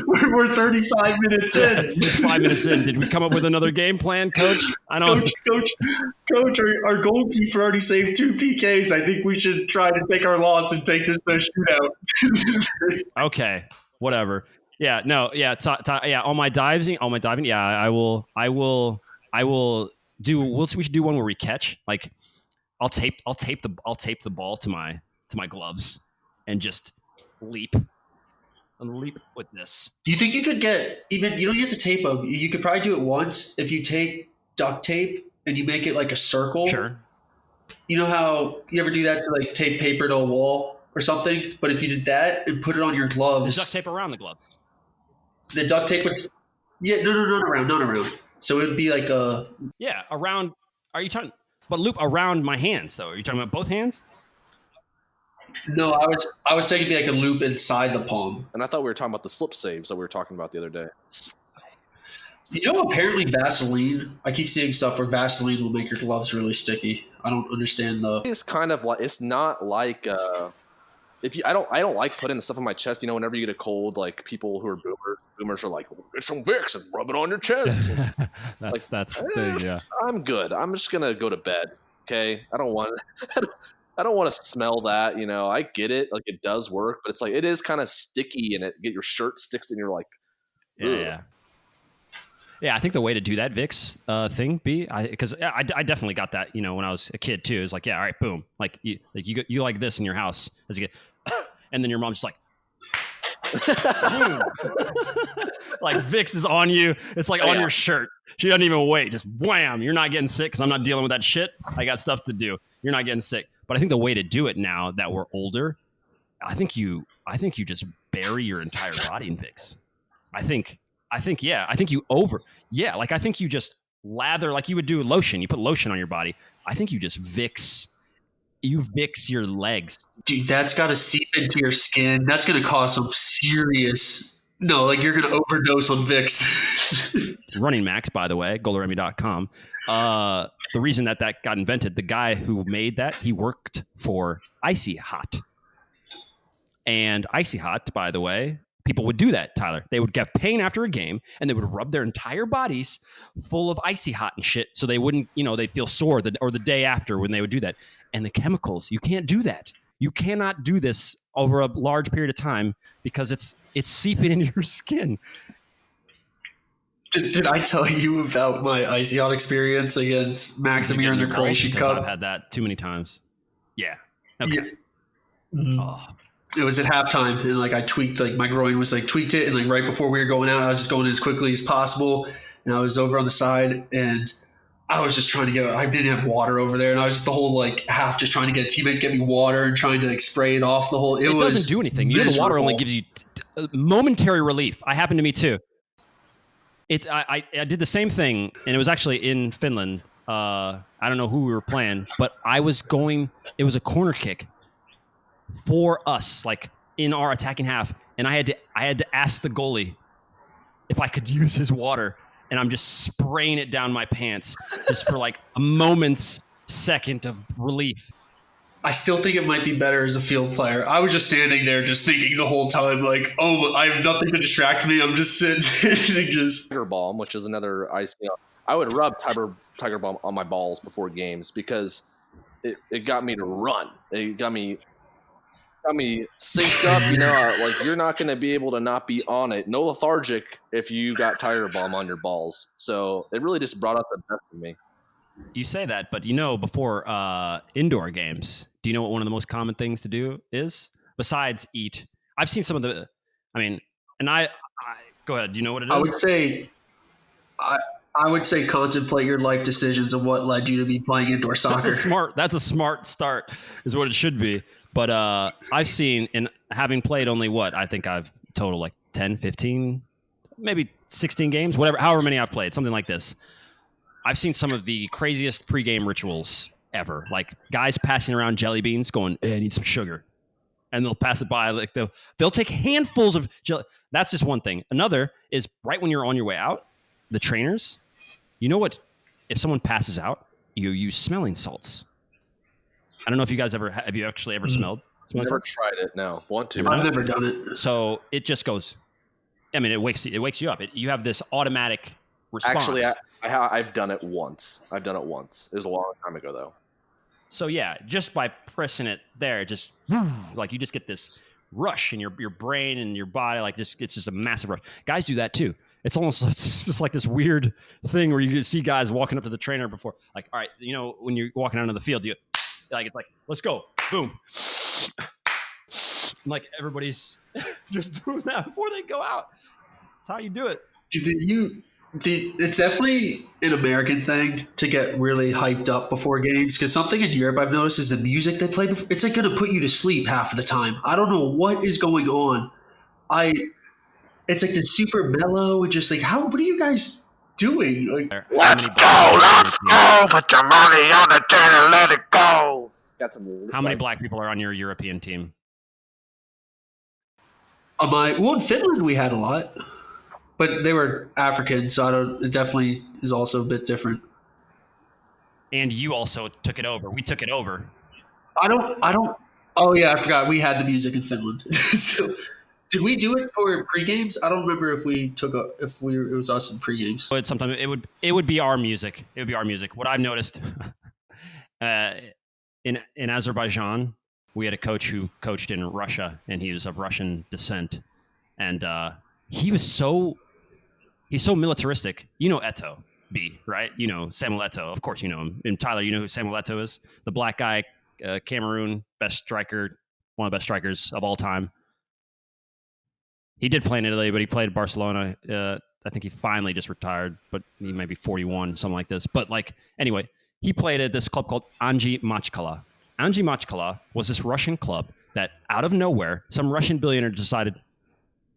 we're 35 minutes in. It's 5 minutes in. Did we come up with another game plan, Coach? I don't. Coach, our goalkeeper already saved 2 PKs. I think we should try to take our loss and take this to a shootout. Okay, whatever. Yeah, no, yeah, yeah. All my diving. Yeah, I will do. We should do one where we catch. Like, I'll tape the ball to my gloves and just leap with this. Do you think you could get even? You don't have to tape them. You could probably do it once if you take duct tape and you make it like a circle. Sure. You know how you ever do that to like tape paper to a wall or something? But if you did that and put it on your gloves, The duct tape around the gloves. The duct tape would. Yeah, no, not around. So it would be like a. Yeah, around. Are you talking? But loop around my hands, though. Are you talking about both hands? No, I was saying it'd be like a loop inside the palm. And I thought we were talking about the slip saves that we were talking about the other day. You know, apparently Vaseline. I keep seeing stuff where Vaseline will make your gloves really sticky. I don't understand the. It's kind of like, it's not like I don't like putting the stuff on my chest. You know, whenever you get a cold, like people who are boomers are like, get some Vicks and rub it on your chest. that's the thing, yeah. I'm good. I'm just gonna go to bed. Okay, I don't want to smell that. You know, I get it. Like it does work, but it's like it is kind of sticky, and it get your shirt sticks, and you're like, ugh. Yeah, I think the way to do that Vicks thing, because I definitely got that, you know, when I was a kid too. It's like, yeah, all right, boom, like you like this in your house as you get, and then your mom's just like, like Vicks is on you. It's like on your shirt. She doesn't even wait. Just wham! You're not getting sick because I'm not dealing with that shit. I got stuff to do. You're not getting sick. But I think the way to do it now that we're older, I think you just bury your entire body in Vicks. I think you just lather like you would do lotion. You put lotion on your body. I think you just Vicks your legs. Dude, that's got to seep into your skin. That's going to cause some serious. No, like you're going to overdose on Vicks. Running Max, by the way, golaremy.com. The reason that got invented, the guy who made that, he worked for Icy Hot. And Icy Hot, by the way, people would do that, Tyler. They would get pain after a game, and they would rub their entire bodies full of Icy Hot and shit, so they wouldn't, they'd feel sore or the day after when they would do that. And the chemicals, you can't do that. You cannot do this over a large period of time because it's seeping into your skin. Did I tell you about my Icy Hot experience against Maximir in the Croatian Cup? I've had that too many times. Yeah. Okay. Yeah. Oh. it was at halftime, and like I tweaked, like my groin was like tweaked it, and like right before we were going out, I was just going as quickly as possible, and I was over on the side, and I was just trying to get. I didn't have water over there, and I was just the whole like half just trying to get a teammate to get me water and trying to like spray it off the whole. It doesn't do anything. The water only gives you momentary relief. I happened to me too. I did the same thing, and it was actually in Finland. I don't know who we were playing, but I was going. It was a corner kick for us, like in our attacking half, and I had to ask the goalie if I could use his water, and I'm just spraying it down my pants just for like a moment's second of relief. I still think it might be better as a field player. I was just standing there just thinking the whole time, like, oh, I have nothing to distract me. I'm just sitting just... Tiger Balm, which is another ice. I would rub Tiger Balm on my balls before games because it got me to run. It got me synced up. Like you're not going to be able to not be on it. No lethargic if you got Tiger Balm on your balls. So it really just brought out the best of me. You say that, but before indoor games, do you know what one of the most common things to do is besides eat? I've seen some of the. I mean, and I go ahead. Do you know what it is? I would say contemplate your life decisions and what led you to be playing indoor soccer. That's a smart start, is what it should be. But I've seen, and having played only I think I've total like 10, 15, maybe 16 games, however many I've played, something like this. I've seen some of the craziest pregame rituals ever, like guys passing around jelly beans going, hey, I need some sugar. And they'll pass it by. Like they'll take handfuls of jelly. That's just one thing. Another is right when you're on your way out, the trainers, you know what? If someone passes out, you use smelling salts. I don't know if you guys have you actually ever smelled? Never tried it. No, want to. I've never done it. So it just goes. I mean, it wakes you up. You have this automatic response. Actually, I've done it once. It was a long time ago though. So yeah, just by pressing it there, just like you just get this rush in your brain and your body. Like it's just a massive rush. Guys do that too. It's just like this weird thing where you see guys walking up to the trainer before, like, all right, when you're walking out on the field, it's like, let's go, boom. And like everybody's just doing that before they go out. That's how you do it. It's definitely an American thing to get really hyped up before games, because something in Europe I've noticed is the music they play before, it's like going to put you to sleep half of the time. I don't know what is going on. It's like the super mellow and just like, what are you guys doing? Like, let's go, put your money on the table and let it go. How many black people are on your European team? In Finland we had a lot, but they were African, so it definitely is also a bit different. And you also took it over. We took it over. I don't. Oh yeah, I forgot we had the music in Finland. So, did we do it for pre-games? I don't remember if it was us in pre-games. But sometimes it would be our music. It would be our music. What I've noticed in Azerbaijan, we had a coach who coached in Russia, and he was of Russian descent, and he's so militaristic. You know Eto'o, B, right? You know Samuel Eto'o, of course you know him. And Tyler, you know who Samuel Eto'o is? The black guy, Cameroon, best striker, one of the best strikers of all time. He did play in Italy, but he played at Barcelona. I think he finally just retired, but he might be 41, something like this. But anyway, he played at this club called Anji Machkala. Anji Machkala was this Russian club that out of nowhere, some Russian billionaire decided,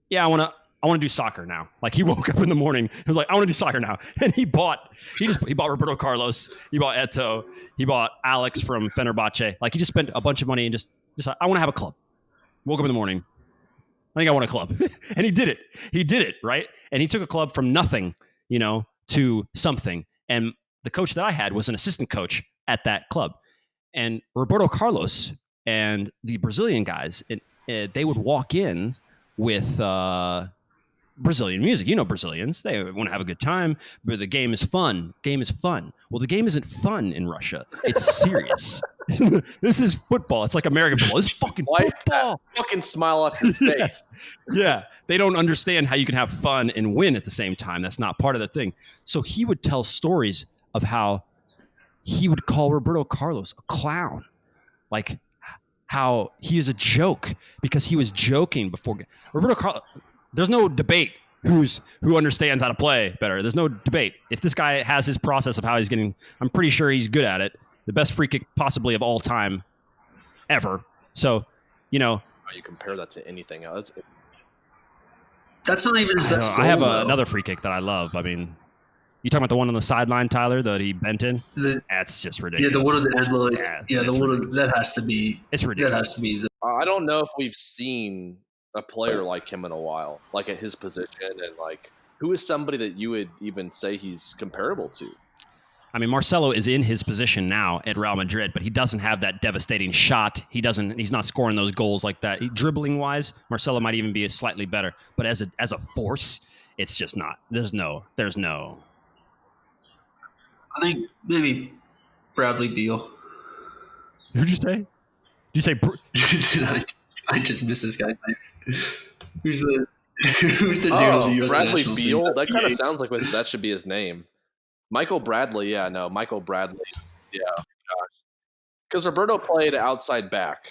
yeah, I want to do soccer now. Like he woke up in the morning, he was like, I want to do soccer now. And he bought Roberto Carlos, he bought Eto'o, he bought Alex from Fenerbahce. Like he just spent a bunch of money and just I want to have a club. Woke up in the morning, I think I want a club. And he did it, right? And he took a club from nothing, to something. And the coach that I had was an assistant coach at that club. And Roberto Carlos and the Brazilian guys, they would walk in with Brazilian music. You know Brazilians. They want to have a good time, but the game is fun. Well, the game isn't fun in Russia. It's serious. This is football. It's like American football. It's fucking football. Fucking smile off his face. Yeah. They don't understand how you can have fun and win at the same time. That's not part of the thing. So he would tell stories of how he would call Roberto Carlos a clown. Like how he is a joke because he was joking before Roberto Carlos. There's no debate who understands how to play better. There's no debate. If this guy has his process of how he's getting, I'm pretty sure he's good at it. The best free kick possibly of all time ever. So, How you compare that to anything else? That's not even his best goal, I have though. another free kick that I love. I mean, you talking about the one on the sideline, Tyler, that he bent in? That's just ridiculous. Yeah, the one on the end line. Yeah, the one ridiculous. that has to be. It's ridiculous. That has to be. I don't know if we've seen a player like him in a while, like at his position, and like who is somebody that you would even say he's comparable to? I mean, Marcelo is in his position now at Real Madrid, but he doesn't have that devastating shot. He's not scoring those goals like that. Dribbling wise, Marcelo might even be slightly better, but as a force, it's just not. There's no. I think maybe Bradley Beal. Who'd you say? Did you say? I just missed this guy's name. Who's the dude on the US Bradley national Beal? team? That kind of sounds like that should be his name. Michael Bradley, yeah, no, Michael Bradley, yeah, gosh, because Roberto played outside back.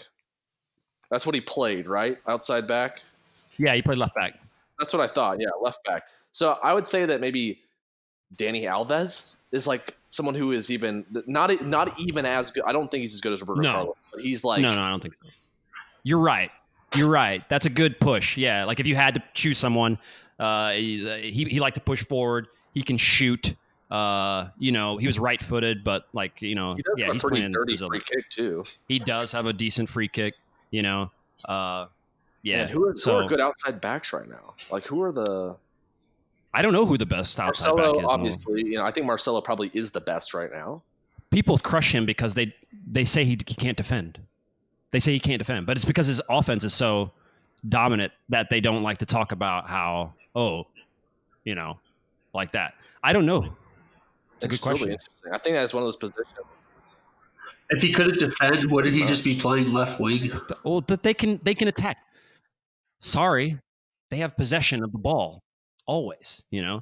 That's what he played, right? Outside back. Yeah, he played left back. That's what I thought. Yeah, left back. So I would say that maybe Danny Alves is like someone who is even not even as good. I don't think he's as good as Roberto Carlos, but he's like no, I don't think so. You're right. That's a good push. Yeah, like if you had to choose someone, he liked to push forward. He can shoot. He was right-footed, but he does have a pretty dirty free kick too. He does have a decent free kick. Yeah. And who are good outside backs right now? Like who are the? I don't know who the best outside Marcelo, back is. Obviously, I think Marcelo probably is the best right now. People crush him because they say he can't defend. They say he can't defend, but it's because his offense is so dominant that they don't like to talk about how like that. I don't know. It's a good question. Really interesting. I think that's one of those positions. If he couldn't defend, wouldn't he just be playing left wing? Well, they can attack. Sorry, they have possession of the ball always. Yeah.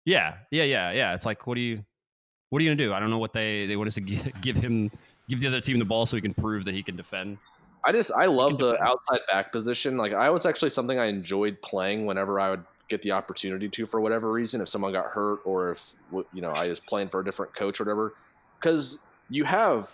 It's like, what are you gonna do? I don't know what they want us to give the other team the ball so he can prove that he can defend. I love the outside back position. Like I was actually something I enjoyed playing whenever I would get the opportunity to, for whatever reason, if someone got hurt or if I was playing for a different coach or whatever, because you have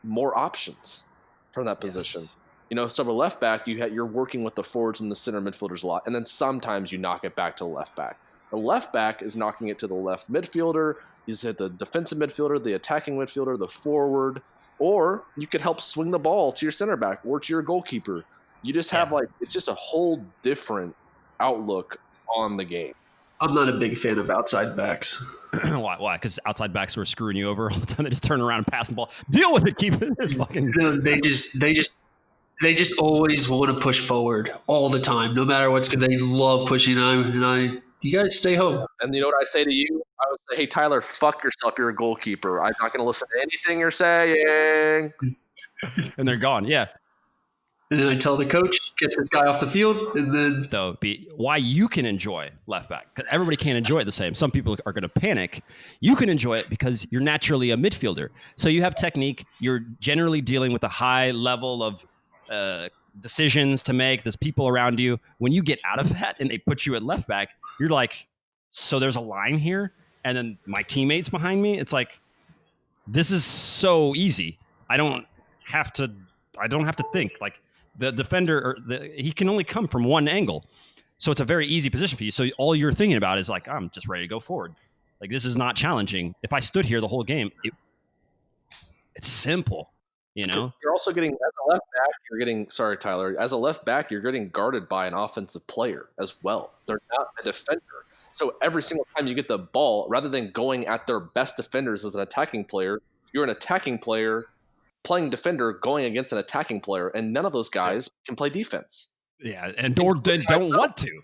more options from that position. Yes. So for left back, you're working with the forwards and the center midfielders a lot, and then sometimes you knock it back to the left back. The left back is knocking it to the left midfielder. You just hit the defensive midfielder, the attacking midfielder, the forward, or you could help swing the ball to your center back or to your goalkeeper. You just have it's just a whole different outlook on the game. I'm not a big fan of outside backs. Why? Because outside backs were screwing you over all the time. They just turn around and pass the ball. Deal with it. Keep it. It's fucking. They just always want to push forward all the time, no matter what's good. They love pushing. You guys stay home. And you know what I say to you? I would say, hey, Tyler, fuck yourself. You're a goalkeeper. I'm not going to listen to anything you're saying. And they're gone. Yeah. And then I tell the coach, get this guy off the field, and then why you can enjoy left back, because everybody can't enjoy it the same. Some people are going to panic. You can enjoy it because you're naturally a midfielder, so you have technique. You're generally dealing with a high level of decisions to make. There's people around you. When you get out of that and they put you at left back, you're like, so there's a line here, and then my teammates behind me. It's like, this is so easy. I don't have to think. Like, the defender, he can only come from one angle. So it's a very easy position for you. So all you're thinking about is like, I'm just ready to go forward. Like, this is not challenging. If I stood here the whole game, it's simple, You're also getting, as a left back, sorry, Tyler, as a left back, you're getting guarded by an offensive player as well. They're not a defender. So every single time you get the ball, rather than going at their best defenders as an attacking player, you're an attacking player playing defender going against an attacking player, and none of those guys can play defense. Yeah, and don't want to.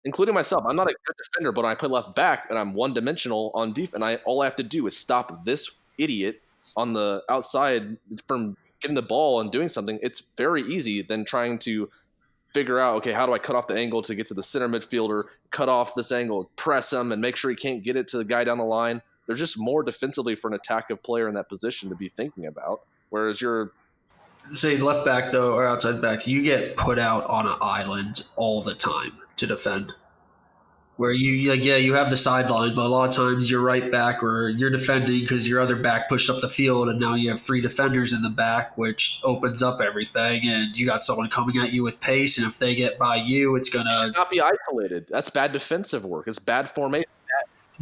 Including myself. I'm not a good defender, but when I play left back and I'm one-dimensional on defense, all I have to do is stop this idiot on the outside from getting the ball and doing something. It's very easy than trying to figure out, okay, how do I cut off the angle to get to the center midfielder, cut off this angle, press him, and make sure he can't get it to the guy down the line. There's just more defensively for an attacking player in that position to be thinking about. Whereas you're say left back though or outside backs, you get put out on an island all the time to defend. Where you like, yeah, you have the sideline, but a lot of times you're right back or you're defending because your other back pushed up the field, and now you have 3 defenders in the back, which opens up everything. And you got someone coming at you with pace, and if they get by you, it's you gonna. should not be isolated. That's bad defensive work. It's bad formation.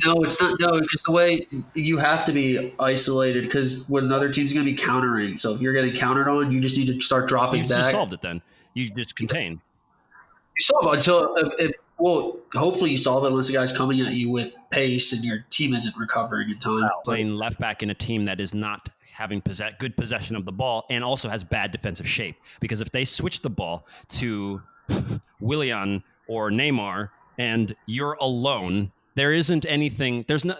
No, it's not. No, because the way you have to be isolated because when another team's going to be countering. So if you're getting countered on, you just need to start dropping You back. just solved it then. You just contain. You solve it until well, hopefully you solve it unless the guy's coming at you with pace and your team isn't recovering in time. Playing left back in a team that is not having good possession of the ball and also has bad defensive shape. Because if they switch the ball to Willian or Neymar and you're alone, there isn't anything. There's no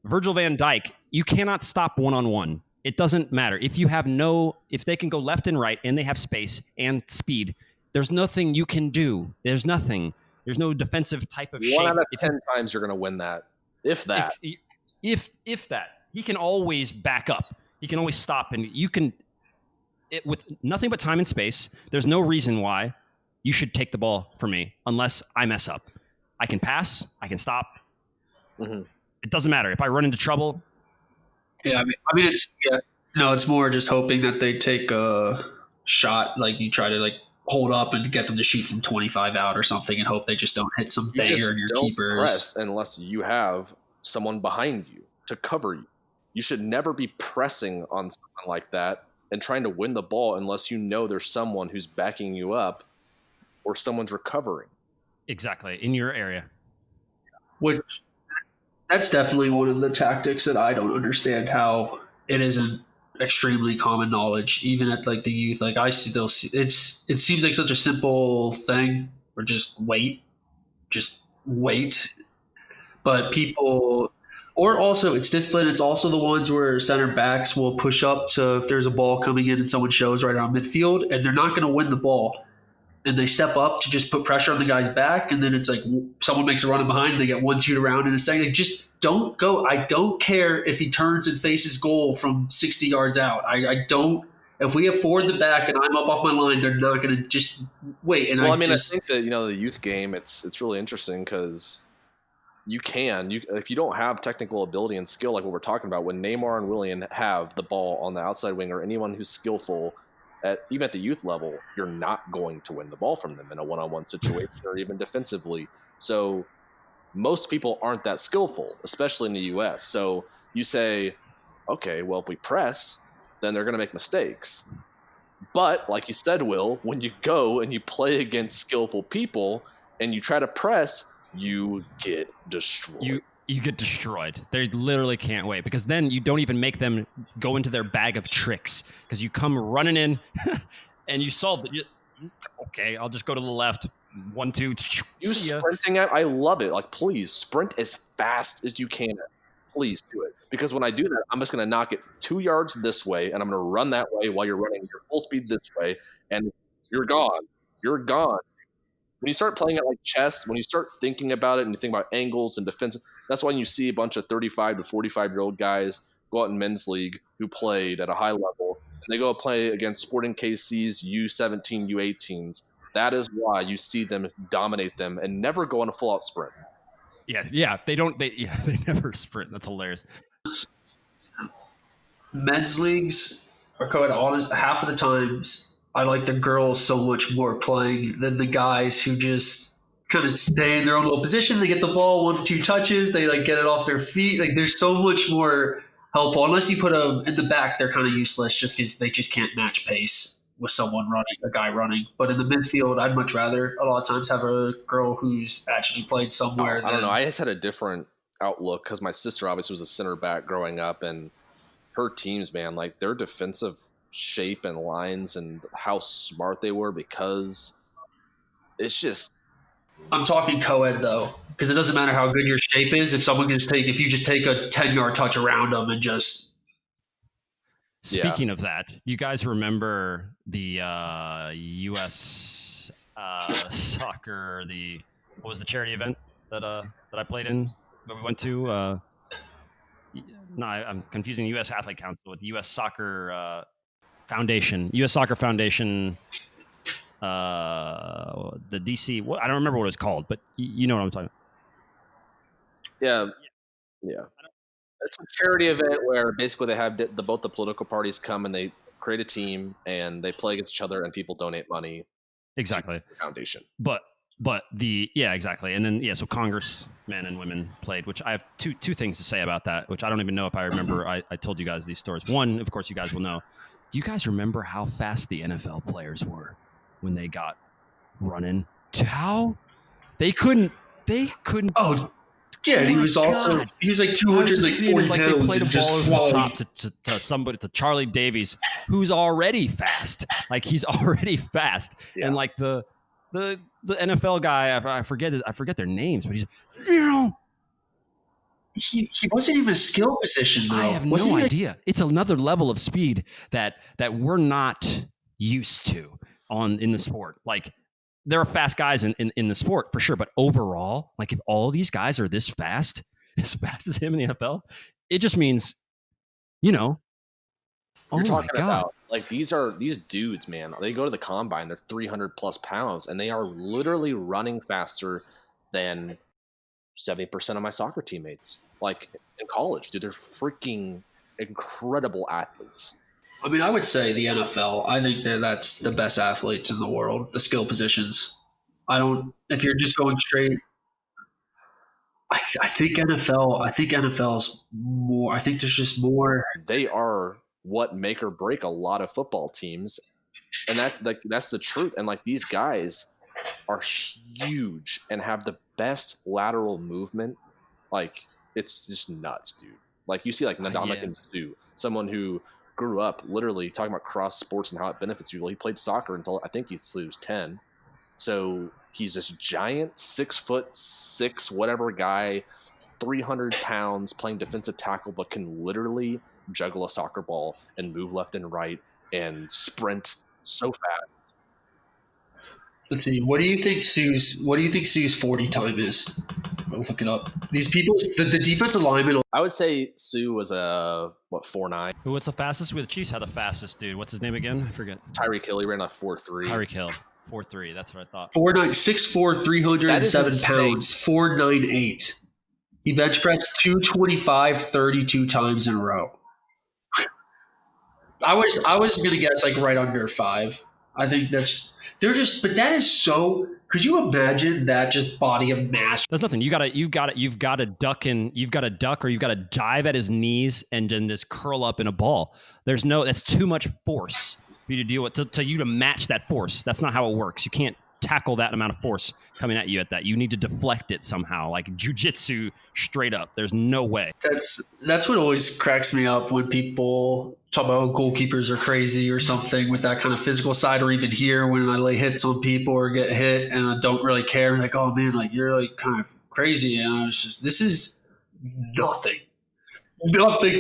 Virgil van Dijk. You cannot stop one-on-one. It doesn't matter if you have if they can go left and right and they have space and speed. There's nothing you can do. There's nothing. There's no defensive type of shape. 1 out of 10 times you're going to win that, if that. If that, he can always back up. He can always stop, and you can. With nothing but time and space, there's no reason why you should take the ball from me unless I mess up. I can pass. I can stop. Mm-hmm. It doesn't matter if I run into trouble. Yeah, I mean, it's more just hoping that they take a shot, like you try to like hold up and get them to shoot from 25 out or something, and hope they just don't hit some banger in your keepers. Press unless you have someone behind you to cover you. You should never be pressing on someone like that and trying to win the ball unless you know there's someone who's backing you up or someone's recovering. Exactly, in your area. Which that's definitely one of the tactics that I don't understand how it isn't extremely common knowledge, even at like the youth. Like I still see it seems like such a simple thing, or just wait. But people, or also it's discipline. It's also the ones where center backs will push up to if there's a ball coming in and someone shows right around midfield, and they're not going to win the ball. And they step up to just put pressure on the guy's back, and then it's like someone makes a run in behind, and they get 1 shoot around in a second. Like, just don't go. I don't care if he turns and faces goal from 60 yards out. I don't. If we afford the back and I'm up off my line, they're not going to just wait. And I think that the youth game, it's really interesting because if you don't have technical ability and skill like what we're talking about, when Neymar and Willian have the ball on the outside wing or anyone who's skillful. Even at the youth level, you're not going to win the ball from them in a one-on-one situation or even defensively. So most people aren't that skillful, especially in the U.S. So you say, okay, well, if we press, then they're going to make mistakes. But like you said, Will, when you go and you play against skillful people and you try to press, you get destroyed. You get destroyed. They literally can't wait because then you don't even make them go into their bag of tricks because you come running in and you solve it. Okay, I'll just go to the left. 1, 2. You sprinting out. I love it. Like, please sprint as fast as you can. Please do it because when I do that, I'm just going to knock it 2 yards this way and I'm going to run that way while you're running your full speed this way, and you're gone. You're gone. When you start playing it like chess, when you start thinking about it and you think about angles and defense, that's when you see a bunch of 35 to 45-year-old guys go out in men's league who played at a high level, and they go play against Sporting KC's U17, U18s. That is why you see them dominate them and never go on a full-out sprint. Yeah, they never sprint. That's hilarious. Men's leagues are quite honest. Half of the times, I like the girls so much more playing than the guys who just kind of stay in their own little position. They get the ball 1 or 2 touches. They like get it off their feet. Like there's so much more helpful. Unless you put them in the back, they're kind of useless just because they just can't match pace with someone running, a guy running. But in the midfield, I'd much rather a lot of times have a girl who's actually played somewhere. I don't know. I just had a different outlook because my sister obviously was a center back growing up, and her teams, man, like their defensive shape and lines and how smart they were, because it's just. I'm talking co-ed though, because it doesn't matter how good your shape is if you just take a 10-yard touch around them and just. Speaking of that, you guys remember the U.S. Soccer? What was the charity event that I played in? That we went to. No, I'm confusing the U.S. Athlete Council with the U.S. Soccer Foundation. U.S. Soccer Foundation. The DC. I don't remember what it's called, but you know what I'm talking about. Yeah. It's a charity event where basically they have both the political parties come and they create a team and they play against each other and people donate money Exactly. to the foundation. But exactly. And then so congressmen and women played, which I have two things to say about that, which I don't even know if I remember. I told you guys these stories. One, of course, you guys will know. Do you guys remember how fast the NFL players were when they got running? How they couldn't. Oh, yeah, he was also God. he was like 240 pounds and just swallowing. To somebody, to Charlie Davies, who's already fast. Like he's already fast, and like the NFL guy, I forget their names, but he's He wasn't even a skill position though. I have no idea. It's another level of speed that we're not used to in the sport. Like there are fast guys in the sport for sure, but overall, like if all these guys are this fast, as fast as him in the NFL, it just means, You're talking about like these dudes, man. They go to the combine, they're 300 plus pounds, and they are literally running faster than 70% of my soccer teammates. Like in college, dude, they're freaking incredible athletes. I mean, I would say the NFL. I think that's the best athletes in the world, the skill positions. If you're just going straight, I think NFL. I think NFL's more. I think there's just more. They are what make or break a lot of football teams, and that's the truth. And like these guys are huge and have the best lateral movement. Like it's just nuts, dude. Like you see like Ndamukong Suh, someone who grew up literally talking about cross sports and how it benefits you. Well, he played soccer until I think he was 10. So he's this giant 6'6" whatever guy, 300 pounds, playing defensive tackle, but can literally juggle a soccer ball and move left and right and sprint so fast. Let's see. What do you think Sue's 40 time is? I'll look it up. These people, the defensive lineman. I would say Sue was a 4'9". What's the fastest? With the Chiefs had the fastest dude. What's his name again? I forget. Tyreek Hill, he ran a 4'3". Tyreek Hill, 4'3". That's what I thought. 4'9", 6'4", 307 pounds, 4'98". He bench pressed 225 32 times in a row. I was gonna guess like right under 5. I think but that is so. Could you imagine that just body of mass? There's nothing. You've got to duck or you've got to dive at his knees and then just curl up in a ball. That's too much force for you to deal with, to you to match that force. That's not how it works. You can't tackle that amount of force coming at you at that. You need to deflect it somehow, like jujitsu straight up. There's no way. That's what always cracks me up when people talk about goalkeepers are crazy or something with that kind of physical side, or even here when I lay hits on people or get hit and I don't really care. Like, oh man, like you're like kind of crazy. And I was just, this is nothing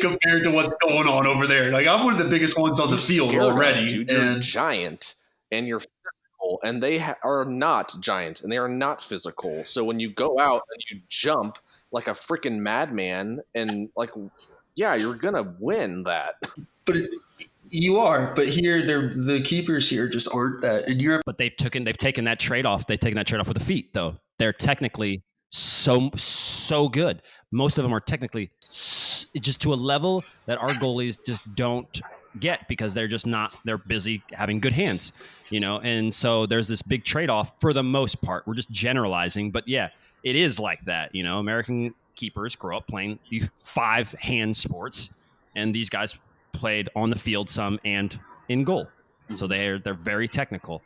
compared to what's going on over there. Like I'm one of the biggest ones on the field already. Dude, you're giant and you're physical, and they are not giant and they are not physical. So when you go out and you jump like a freaking madman, and like, yeah, you're gonna win that. But you are. But here, the keepers here just aren't that. In Europe, but they've taken that trade off. They've taken that trade off with the feet, though. They're technically so good. Most of them are technically just to a level that our goalies just don't get, because they're just not. They're busy having good hands, And so there's this big trade off for the most part. We're just generalizing, but yeah, it is like that. American keepers grow up playing these 5-hand sports, and these guys played on the field some and in goal. So they're very technical,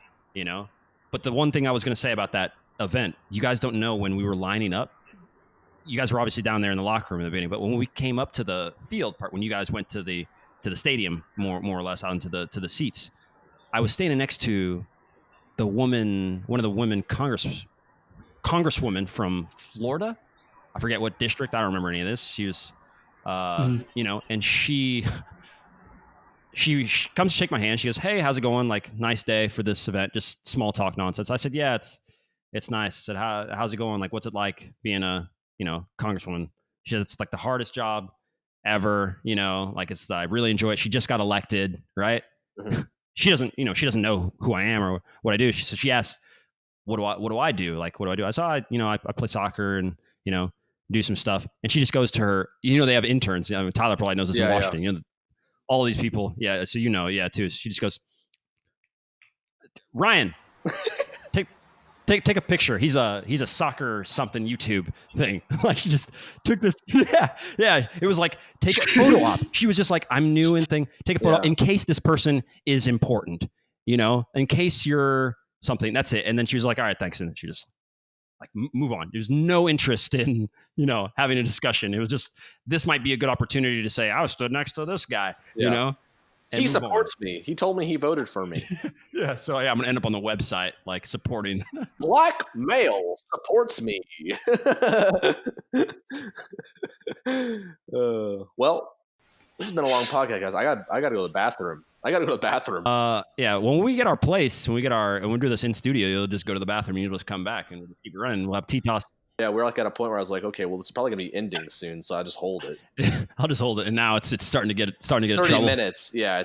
But the one thing I was going to say about that event, you guys don't know, when we were lining up, you guys were obviously down there in the locker room in the beginning, but when we came up to the field part, when you guys went to the stadium, more or less out into the seats, I was standing next to one of the women congresswoman from Florida. I forget what district. I don't remember any of this. She was, and she comes to shake my hand. She goes, "Hey, how's it going? Like, nice day for this event." Just small talk nonsense. I said, "Yeah, it's nice." I said, "How's it going? Like, what's it like being a congresswoman?" She said, "It's like the hardest job ever. You know, like I really enjoy it. She just got elected, right? Mm-hmm. She doesn't know who I am or what I do. She asked, what do I do? Like, what do I do? I saw, I play soccer and, do some stuff. And she just goes to her, they have interns. Tyler probably knows this in Washington, all these people. Yeah. So, too. She just goes, Ryan, take a picture. He's a soccer something YouTube thing. Like she just took this. Yeah. It was like, take a photo op. She was just like, I'm new and thing. Take a photo in case this person is important, in case you're something. That's it. And then she was like, all right, thanks. And then she just like move on. There's no interest in, having a discussion. It was just, this might be a good opportunity to say, I stood next to this guy, He supports me. He told me he voted for me. Yeah, so I'm gonna end up on the website like supporting. Black male supports me. Well, this has been a long podcast, guys. I got to go to the bathroom. Yeah. When we get our place, when we do this in studio, you'll just go to the bathroom. And you'll just come back and we'll just keep it running. We'll have T-Toss. Yeah, we're like at a point where I was like, okay, well, this is probably gonna be ending soon, so I just hold it. I'll just hold it, and now it's starting to get 30 trouble. Minutes. Yeah,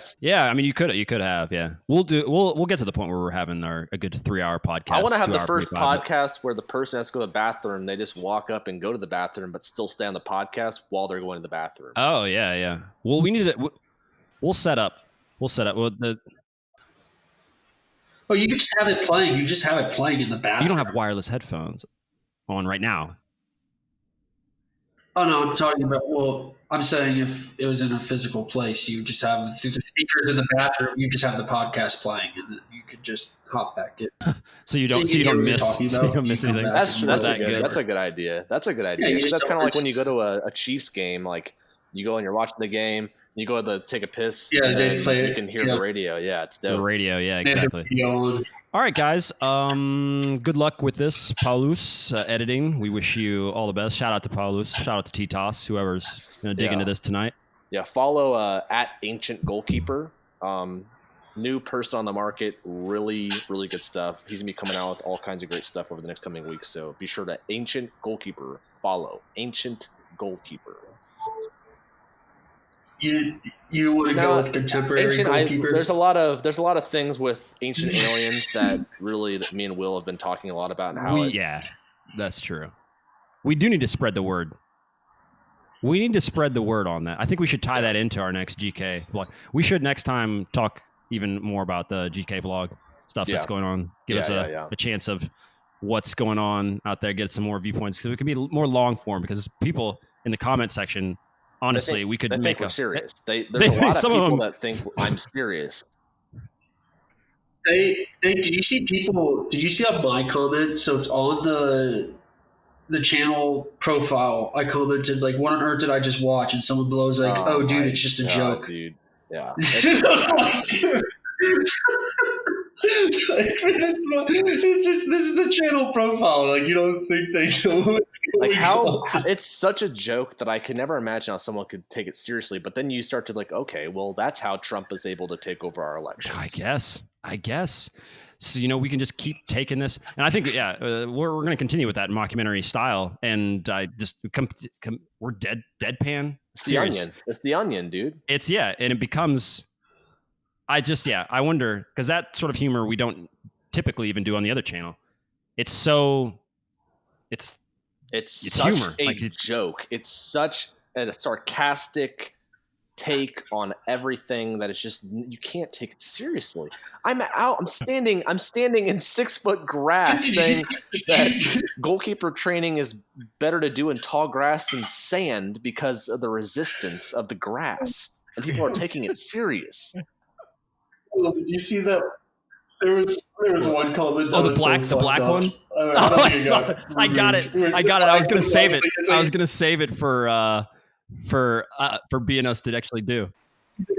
I mean, you could have. Yeah, we'll get to the point where we're having a good 3-hour podcast. I want to have the first podcast where the person has to go to the bathroom. They just walk up and go to the bathroom, but still stay on the podcast while they're going to the bathroom. Oh yeah. Well, we need to. We'll set up. Well, you can just have it playing. You just have it playing in the bathroom. You don't have wireless headphones on right now. Oh no, I'm talking about. Well, I'm saying if it was in a physical place, you just have through the speakers in the bathroom. You just have the podcast playing, and you could just hop back in. So you don't miss anything. That's a good idea. That's kind of like when you go to a Chiefs game. Like you go and you're watching the game. You go to take a piss. Yeah, and then you can hear the radio. Yeah, it's dope. The radio. Yeah, exactly. All right, guys. Good luck with this, Paulus editing. We wish you all the best. Shout out to Paulus. Shout out to T-Toss, whoever's going to dig into this tonight. Yeah, follow at Ancient Goalkeeper. New person on the market. Really, really good stuff. He's going to be coming out with all kinds of great stuff over the next coming weeks. So be sure to Ancient Goalkeeper. Follow Ancient Goalkeeper. You want to go with contemporary goalkeeper? There's a lot of things with Ancient Aliens that me and Will have been talking a lot about. And how that's true. We do need to spread the word. We need to spread the word on that. I think we should tie that into our next GK blog. We should next time talk even more about the GK blog stuff that's going on. Give us a chance of what's going on out there. Get some more viewpoints because it could be more long form because people in the comment section. Honestly, we could make we're serious. There's a lot of people that think I'm serious. Hey, did you see on my comment? So it's on the channel profile. I commented like, "What on earth did I just watch?" And someone below's like, "Oh, dude, it's just a joke, dude." Yeah. This is the channel profile. Like you don't think they know what's going on. It's such a joke that I could never imagine how someone could take it seriously. But then you start to like, okay, well, that's how Trump is able to take over our elections. I guess. So we can just keep taking this, and I think we're going to continue with that mockumentary style. And I just we're deadpan. It's the onion. It's the onion, dude. It's and it becomes. I wonder, because that sort of humor we don't typically even do on the other channel. It's such humor. A joke. It's such a sarcastic take on everything that it's just, you can't take it seriously. I'm standing in 6-foot grass saying that goalkeeper training is better to do in tall grass than sand because of the resistance of the grass. And people are taking it serious. Did you see that? There was one comment. The black one. I got it. I was gonna save it. I was gonna save it for BNOS to actually do. He's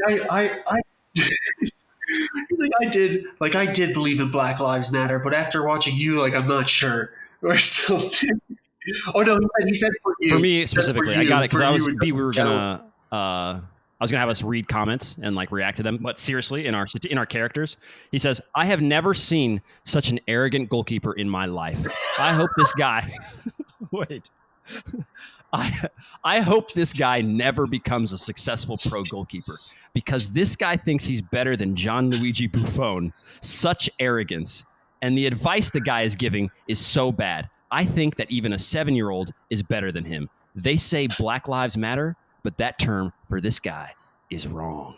like, I did believe in Black Lives Matter, but after watching you, like, I'm not sure or something. Oh no, he said for you. For me specifically, I got it because we were gonna. I was gonna have us read comments and like react to them, but seriously, in our characters, he says, "I have never seen such an arrogant goalkeeper in my life. I hope this guy." Wait. I hope this guy never becomes a successful pro goalkeeper because this guy thinks he's better than Gianluigi Buffon. Such arrogance. And the advice the guy is giving is so bad. I think that even a 7-year-old is better than him. They say Black Lives Matter, but that term for this guy is wrong.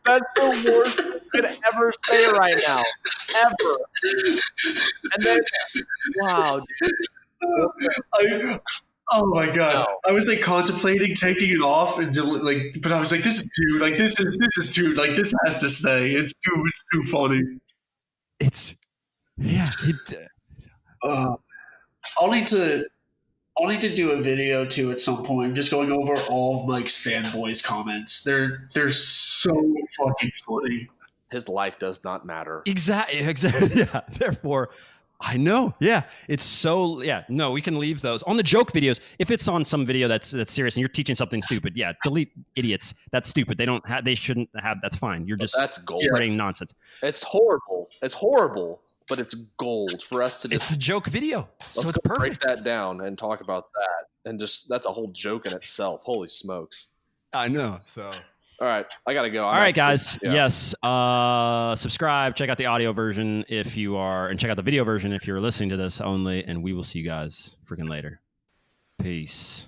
That's the worst you could ever say right now. Ever. And then, wow, dude. Oh my god! No. I was like contemplating taking it off and but I was like, this is too this has to stay. It's too funny. It's I'll need to do a video too at some point, just going over all of Mike's fanboys comments. They're so fucking funny. His life does not matter. Exactly. Yeah. Therefore, I know. Yeah. It's so. Yeah. No, we can leave those on the joke videos. If it's on some video that's serious and you're teaching something stupid, yeah, delete idiots. That's stupid. They shouldn't have. That's fine. You're just That's gold. spreading nonsense. It's horrible. It's horrible, but it's gold for us to just. It's a joke video. So Let's it's go perfect. break that down and talk about that, and just that's a whole joke in itself. Holy smokes! I know. So. All right, I gotta go. All right, guys. Yeah. Yes. Subscribe. Check out the audio version if you are, and check out the video version if you're listening to this only. And we will see you guys freaking later. Peace.